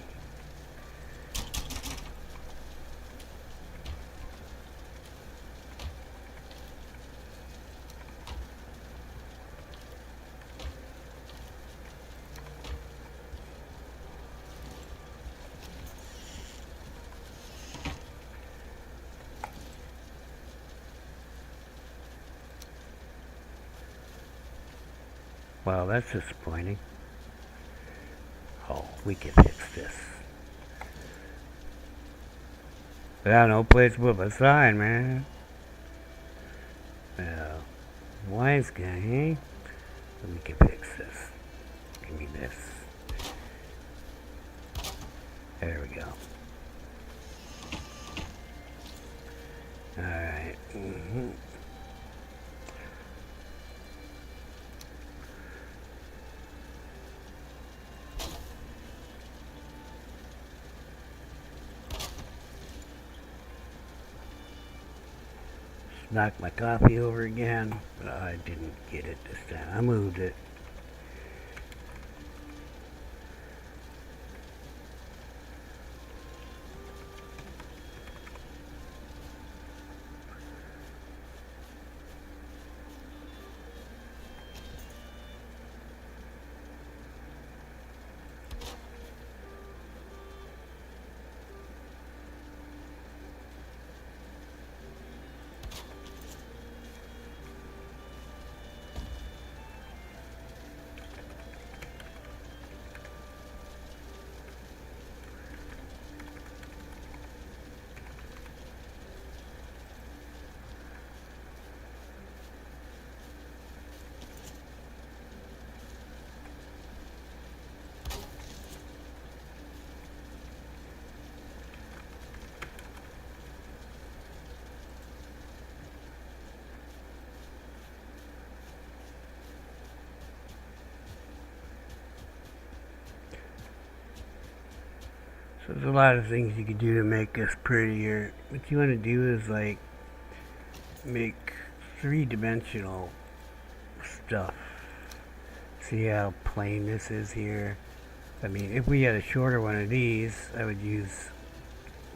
Well, that's disappointing. Oh, we can fix this. Yeah, no place with a sign, man. Yeah. Wise guy, eh? Let me fix this. Give me this. There we go. Alright. Knocked my coffee over again, but I didn't get it this time. I moved it. So there's a lot of things you can do to make this prettier. What you want to do is like make three-dimensional stuff. See how plain this is here? I mean, if we had a shorter one of these, I would use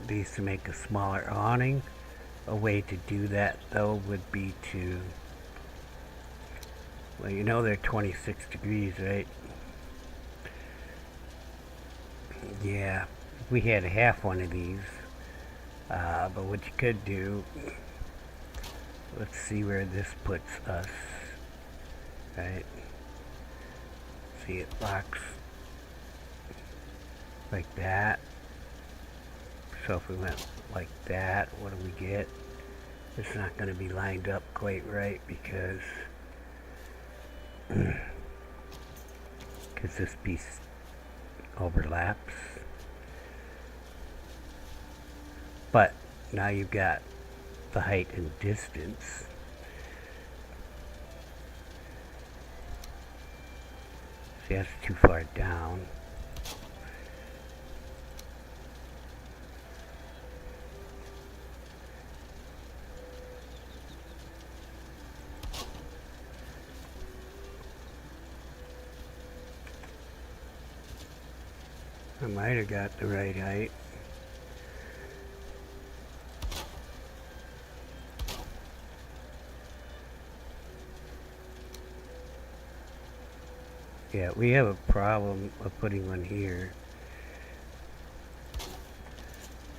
these to make a smaller awning. A way to do that though would be to, well, you know they're 26 degrees, right? Yeah, we had a half one of these, but what you could do, let's see where this puts us, right? See, it locks like that. So if we went like that, what do we get? It's not going to be lined up quite right because this piece overlaps. But now you've got the height and distance. See, that's too far down. I might have got the right height. Yeah, we have a problem of putting one here.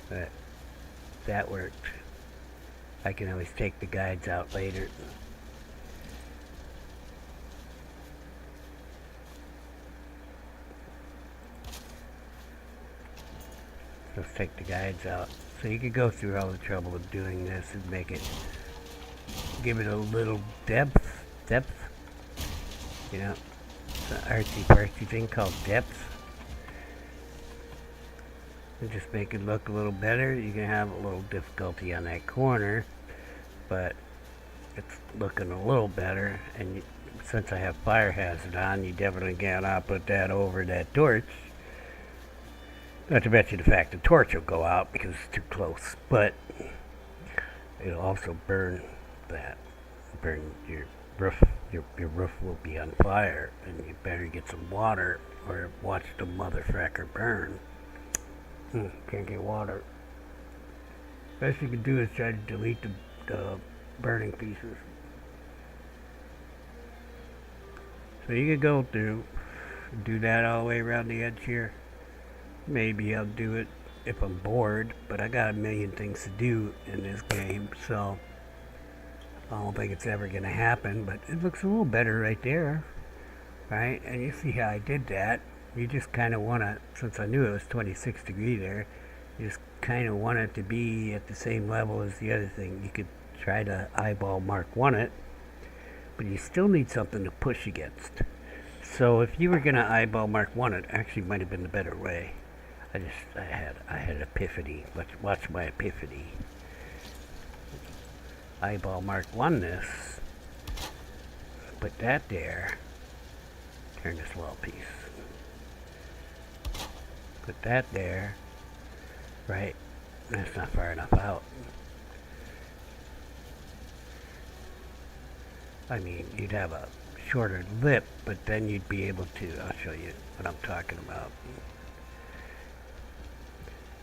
But that worked. I can always take the guides out later. Let's take the guides out. So you could go through all the trouble of doing this and make it, give it a little depth, you know, it's an artsy-fartsy thing called depth. And just make it look a little better. You can have a little difficulty on that corner, but it's looking a little better. And since I have fire hazard on, you definitely cannot put that over that torch. Not to mention the fact the torch will go out because it's too close, but it'll also burn your roof. Your roof will be on fire, and you better get some water or watch the motherfucker burn. Can't get water. Best you can do is try to delete the burning pieces. So you can go through, do that all the way around the edge here. Maybe I'll do it if I'm bored, but I got a million things to do in this game, so I don't think it's ever going to happen, but it looks a little better right there, right? And you see how I did that. You just kind of want to, since I knew it was 26 degrees there, You just kind of want it to be at the same level as the other thing. You could try to eyeball Mark 1 it, but you still need something to push against. So if you were going to eyeball Mark 1 it, actually might have been the better way. I had an epiphany. Watch my epiphany. Eyeball Mark 1 this. Put that there. Turn this wall piece. Put that there. Right. That's not far enough out. I mean, you'd have a shorter lip, but then you'd be able to, I'll show you what I'm talking about.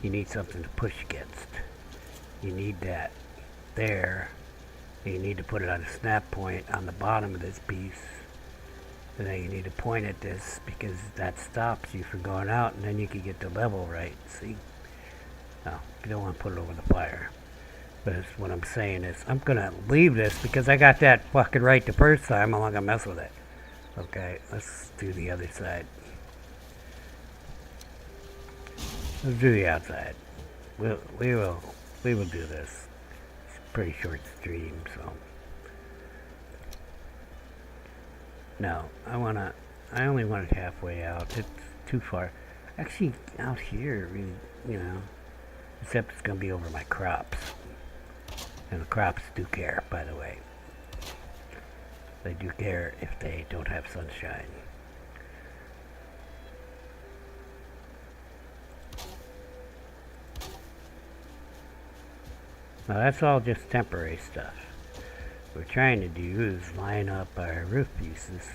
You need something to push against. You need that there. You need to put it on a snap point on the bottom of this piece. And then you need to point at this because that stops you from going out, and then you can get the level right. See? No, you don't want to put it over the fire. But what I'm saying is, I'm going to leave this because I got that fucking right the first time. I'm not going to mess with it. Okay, let's do the other side. Let's do the outside. We will do this. It's a pretty short stream, so. No, I only want it halfway out. It's too far. Actually, out here, really, you know, except it's going to be over my crops. And the crops do care, by the way. They do care if they don't have sunshine. Now that's all just temporary stuff. What we're trying to do is line up our roof pieces.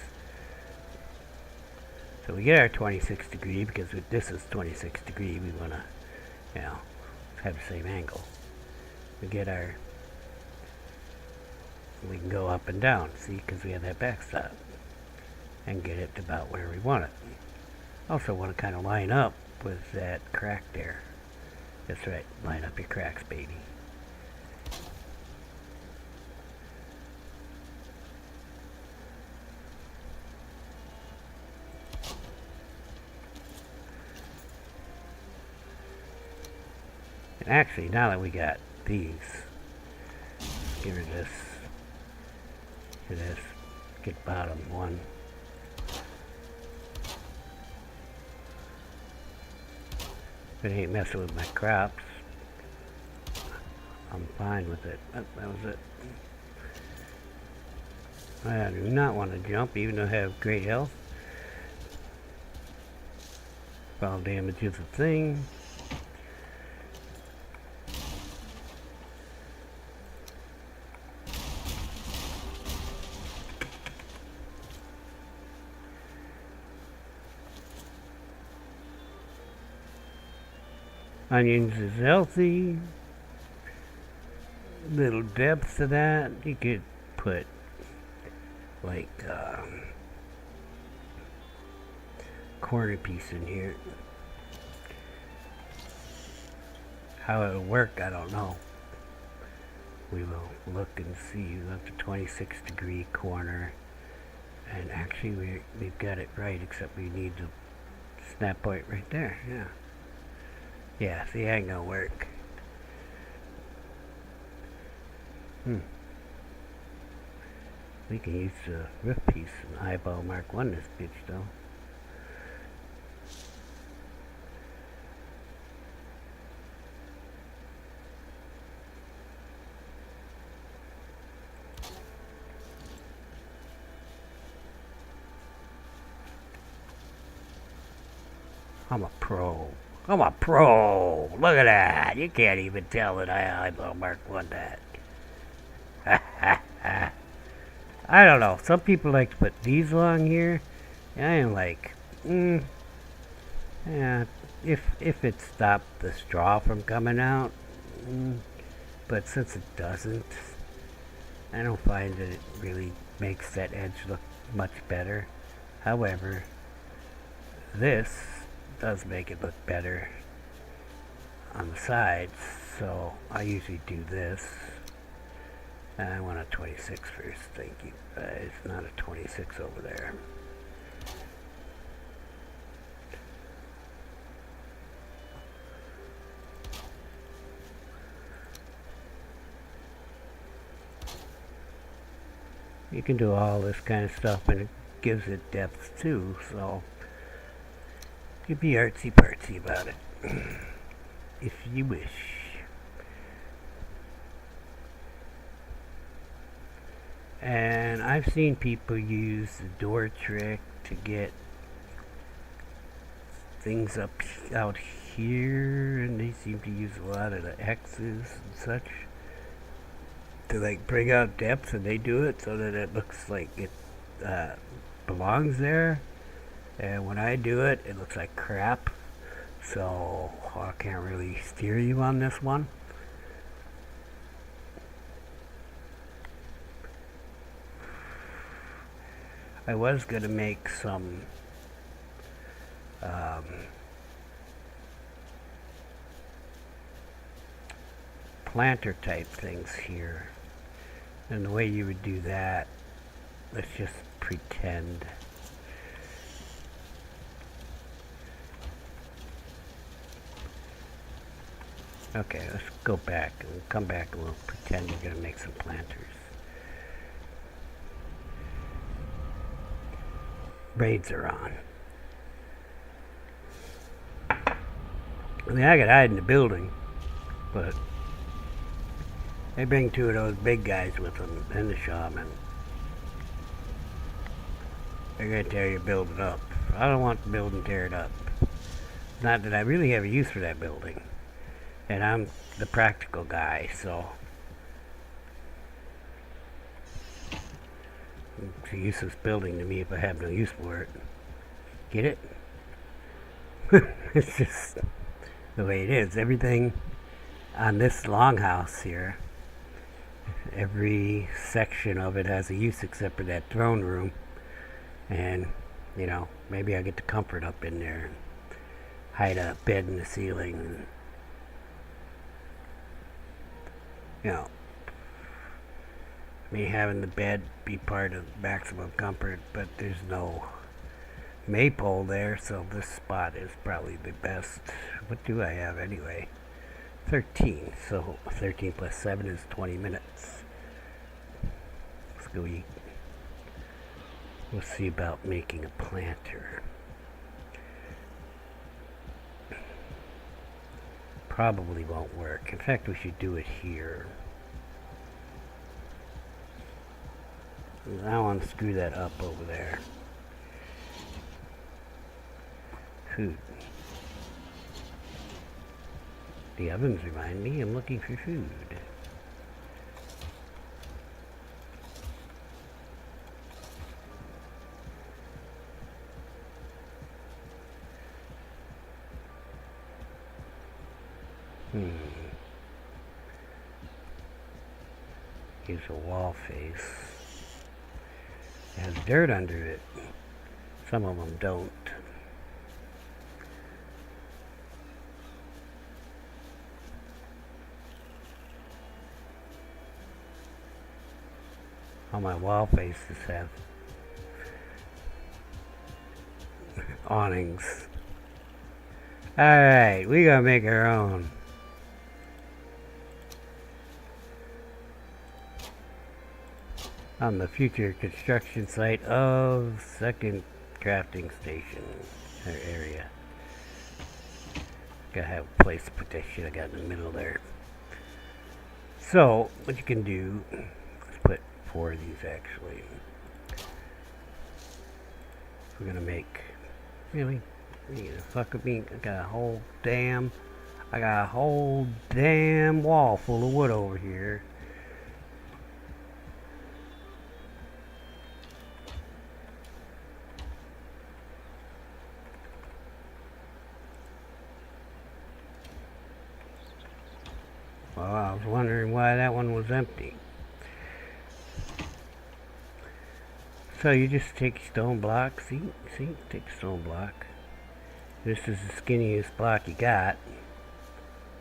So we get our 26 degree, because this is 26 degree, we want to, you know, have the same angle. We get our, we can go up and down, see, because we have that backstop, and get it about where we want it. Also want to kind of line up with that crack there. That's right, line up your cracks, baby. And actually, now that we got these, get rid of this, get bottom one. If it ain't messing with my crops, I'm fine with it. Oh, that was it. I do not want to jump, even though I have great health. Fall damage is a thing. Onions is healthy. Little depth to that. You could put like quarter piece in here. How it'll work, I don't know. We will look and see. That's a 26 degree corner, and actually we've got it right, except we need the snap point right there. Yeah. Yeah, see, that ain't gonna work. We can use the roof piece and eyeball Mark 1 this bitch, though. I'm a pro. I'm a pro. Look at that. You can't even tell that I eyeball Mark 1 that. I don't know. Some people like to put these along here. And I am like, yeah, if it stopped the straw from coming out. But since it doesn't, I don't find that it really makes that edge look much better. However, this does make it look better on the sides, so I usually do this. I want a 26 first, thank you. It's not a 26 over there. You can do all this kind of stuff, and it gives it depth too, so you be artsy fartsy about it if you wish. And I've seen people use the door trick to get things up out here, and they seem to use a lot of the X's and such to like bring out depth, and they do it so that it looks like it belongs there. And when I do it, it looks like crap. So I can't really steer you on this one. I was going to make some planter type things here. And the way you would do that, let's just pretend. Okay, let's go back and we'll come back and we'll pretend we're going to make some planters. Braids are on. I mean, I could hide in the building, but they bring two of those big guys with them and the shaman. They're going to tear your building up. I don't want the building teared up. Not that I really have a use for that building. And I'm the practical guy, so it's a useless building to me if I have no use for it. Get it? It's just the way it is. Everything on this longhouse here, every section of it has a use except for that throne room. And, you know, maybe I get the comfort up in there and hide a bed in the ceiling. And, you know, me having the bed be part of maximum comfort, but there's no maypole there, so this spot is probably the best. What do I have anyway? 13, so 13 plus 7 is 20 minutes. Let's go eat. We'll see about making a planter. Probably won't work. In fact, we should do it here. I don't want to screw that up over there. Food. The ovens remind me I'm looking for food. Here's a wall face. It has dirt under it. Some of them don't. All my wall faces have awnings. Alright, we gotta make our own. On the future construction site of second crafting station or area. Gotta have a place to put that shit I got in the middle there. So, what you can do, let's put 4 of these actually. We're gonna make, really? You gonna fuck with me? I got a whole damn wall full of wood over here. Well, I was wondering why that one was empty. So you just take stone block, see, take stone block. This is the skinniest block you got,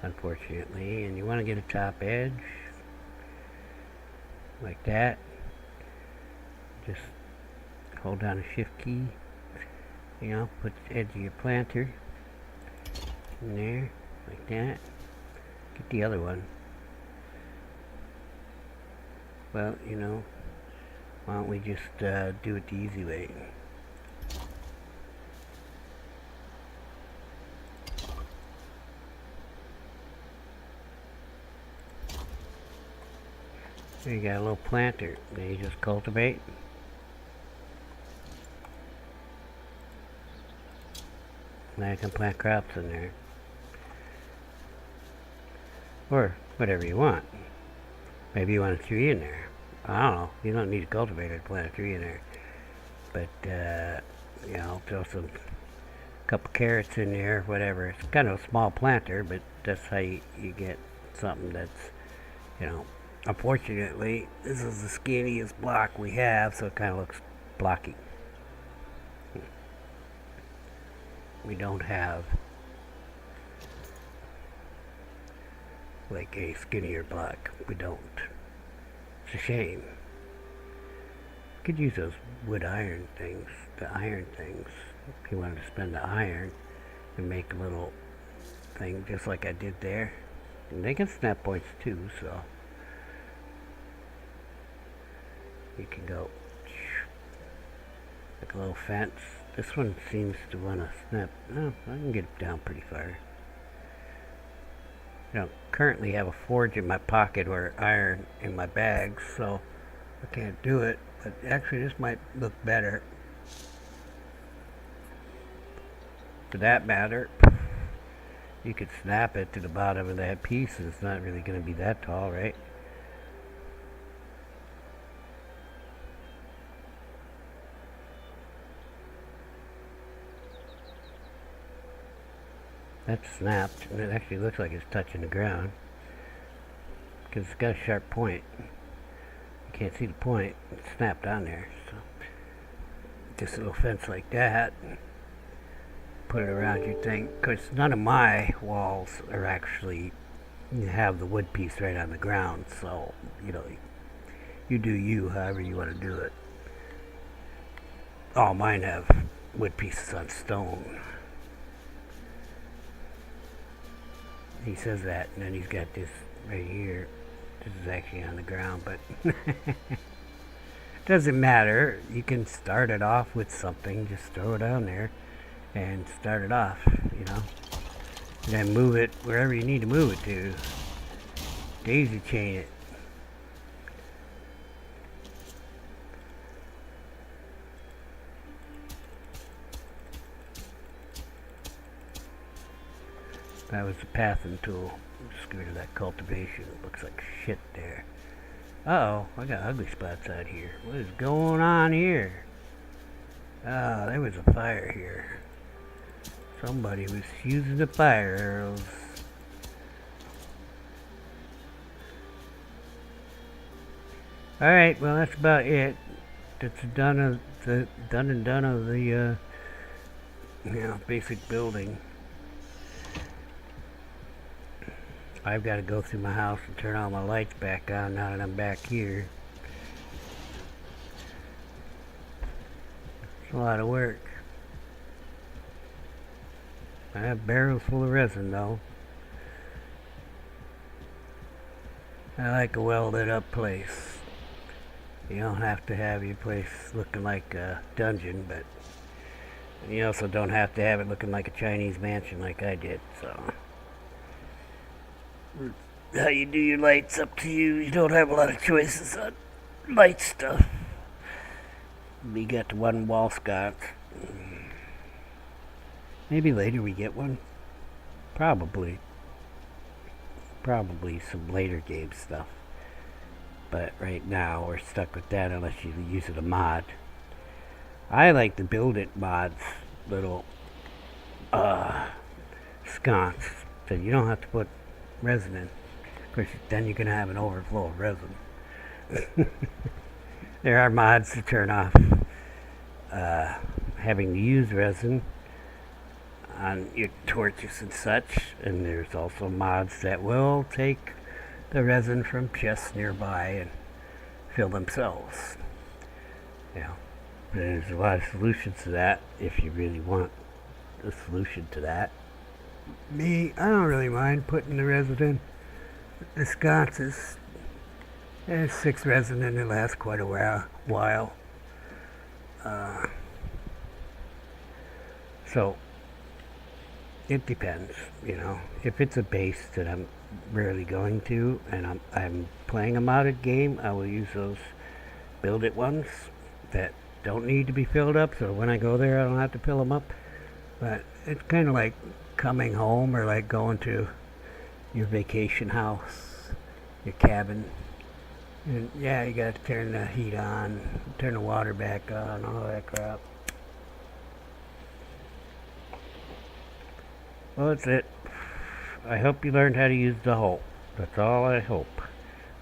unfortunately, and you want to get a top edge, like that. Just hold down the shift key, you know, put the edge of your planter in there, like that. Get the other one. Well, you know, Why don't we just do it the easy way? Here you got a little planter. Then you just cultivate. Now you can plant crops in there. Or whatever you want. Maybe you want a tree in there. I don't know. You don't need a cultivator to plant a tree in there. But, you know, throw some couple carrots in there, whatever. It's kind of a small planter, but that's how you get something that's, you know. Unfortunately, this is the skinniest block we have, so it kind of looks blocky. We don't have like a skinnier block. We don't. It's a shame. Could use those wood iron things, the iron things. If you wanted to spend the iron and make a little thing just like I did there. And they can snap points too, so you can go like a little fence. This one seems to want to snap. No, I can get it down pretty far. I don't currently have a forge in my pocket or iron in my bags, so I can't do it. But actually, this might look better. For that matter, you could snap it to the bottom of that piece, and it's not really going to be that tall, right? That's snapped, and it actually looks like it's touching the ground because it's got a sharp point. You can't see the point. It's snapped on there. So just a little fence like that. Put it around your thing. Because none of my walls are actually have the wood piece right on the ground. So, you know, you do you however you want to do it. All mine have wood pieces on stone. He says that, and then he's got this right here. This is actually on the ground, but doesn't matter. You can start it off with something. Just throw it down there and start it off, you know. And then move it wherever you need to move it to. Daisy chain it. That was the pathing tool. Just get rid of that cultivation. It looks like shit there. Uh-oh, I got ugly spots out here. What is going on here? Ah, there was a fire here. Somebody was using the fire arrows. Alright, well that's about it. That's done of the you know, basic building. I've got to go through my house and turn all my lights back on now that I'm back here. It's a lot of work. I have barrels full of resin though. I like a well lit up place. You don't have to have your place looking like a dungeon, but you also don't have to have it looking like a Chinese mansion like I did, so. How you do your lights up to you. You don't have a lot of choices on light stuff. We got the one wall sconce. Maybe later we get one. Probably some later game stuff. But right now we're stuck with that unless you use it a mod. I like to build it mods, little sconce, so you don't have to put resin in. Of course, then you're going to have an overflow of resin. There are mods to turn off having to use resin on your torches and such, and there's also mods that will take the resin from chests nearby and fill themselves. You know, there's a lot of solutions to that if you really want a solution to that. Me, I don't really mind putting the resin in the sconces. And 6 resin and it lasts quite a while. Uh, so it depends, you know. If it's a base that I'm rarely going to and I'm playing a modded game, I will use those build it ones that don't need to be filled up, so when I go there I don't have to fill them up. But it's kind of like coming home or like going to your vacation house, your cabin. And yeah, you got to turn the heat on, turn the water back on, all that crap. Well, that's it. I hope you learned how to use the hoe. That's all I hope.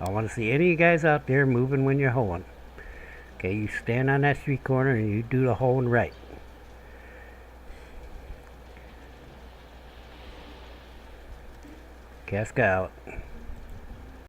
I want to see any of you guys out there moving when you're hoeing. Okay, you stand on that street corner and you do the hoeing right. Casca out.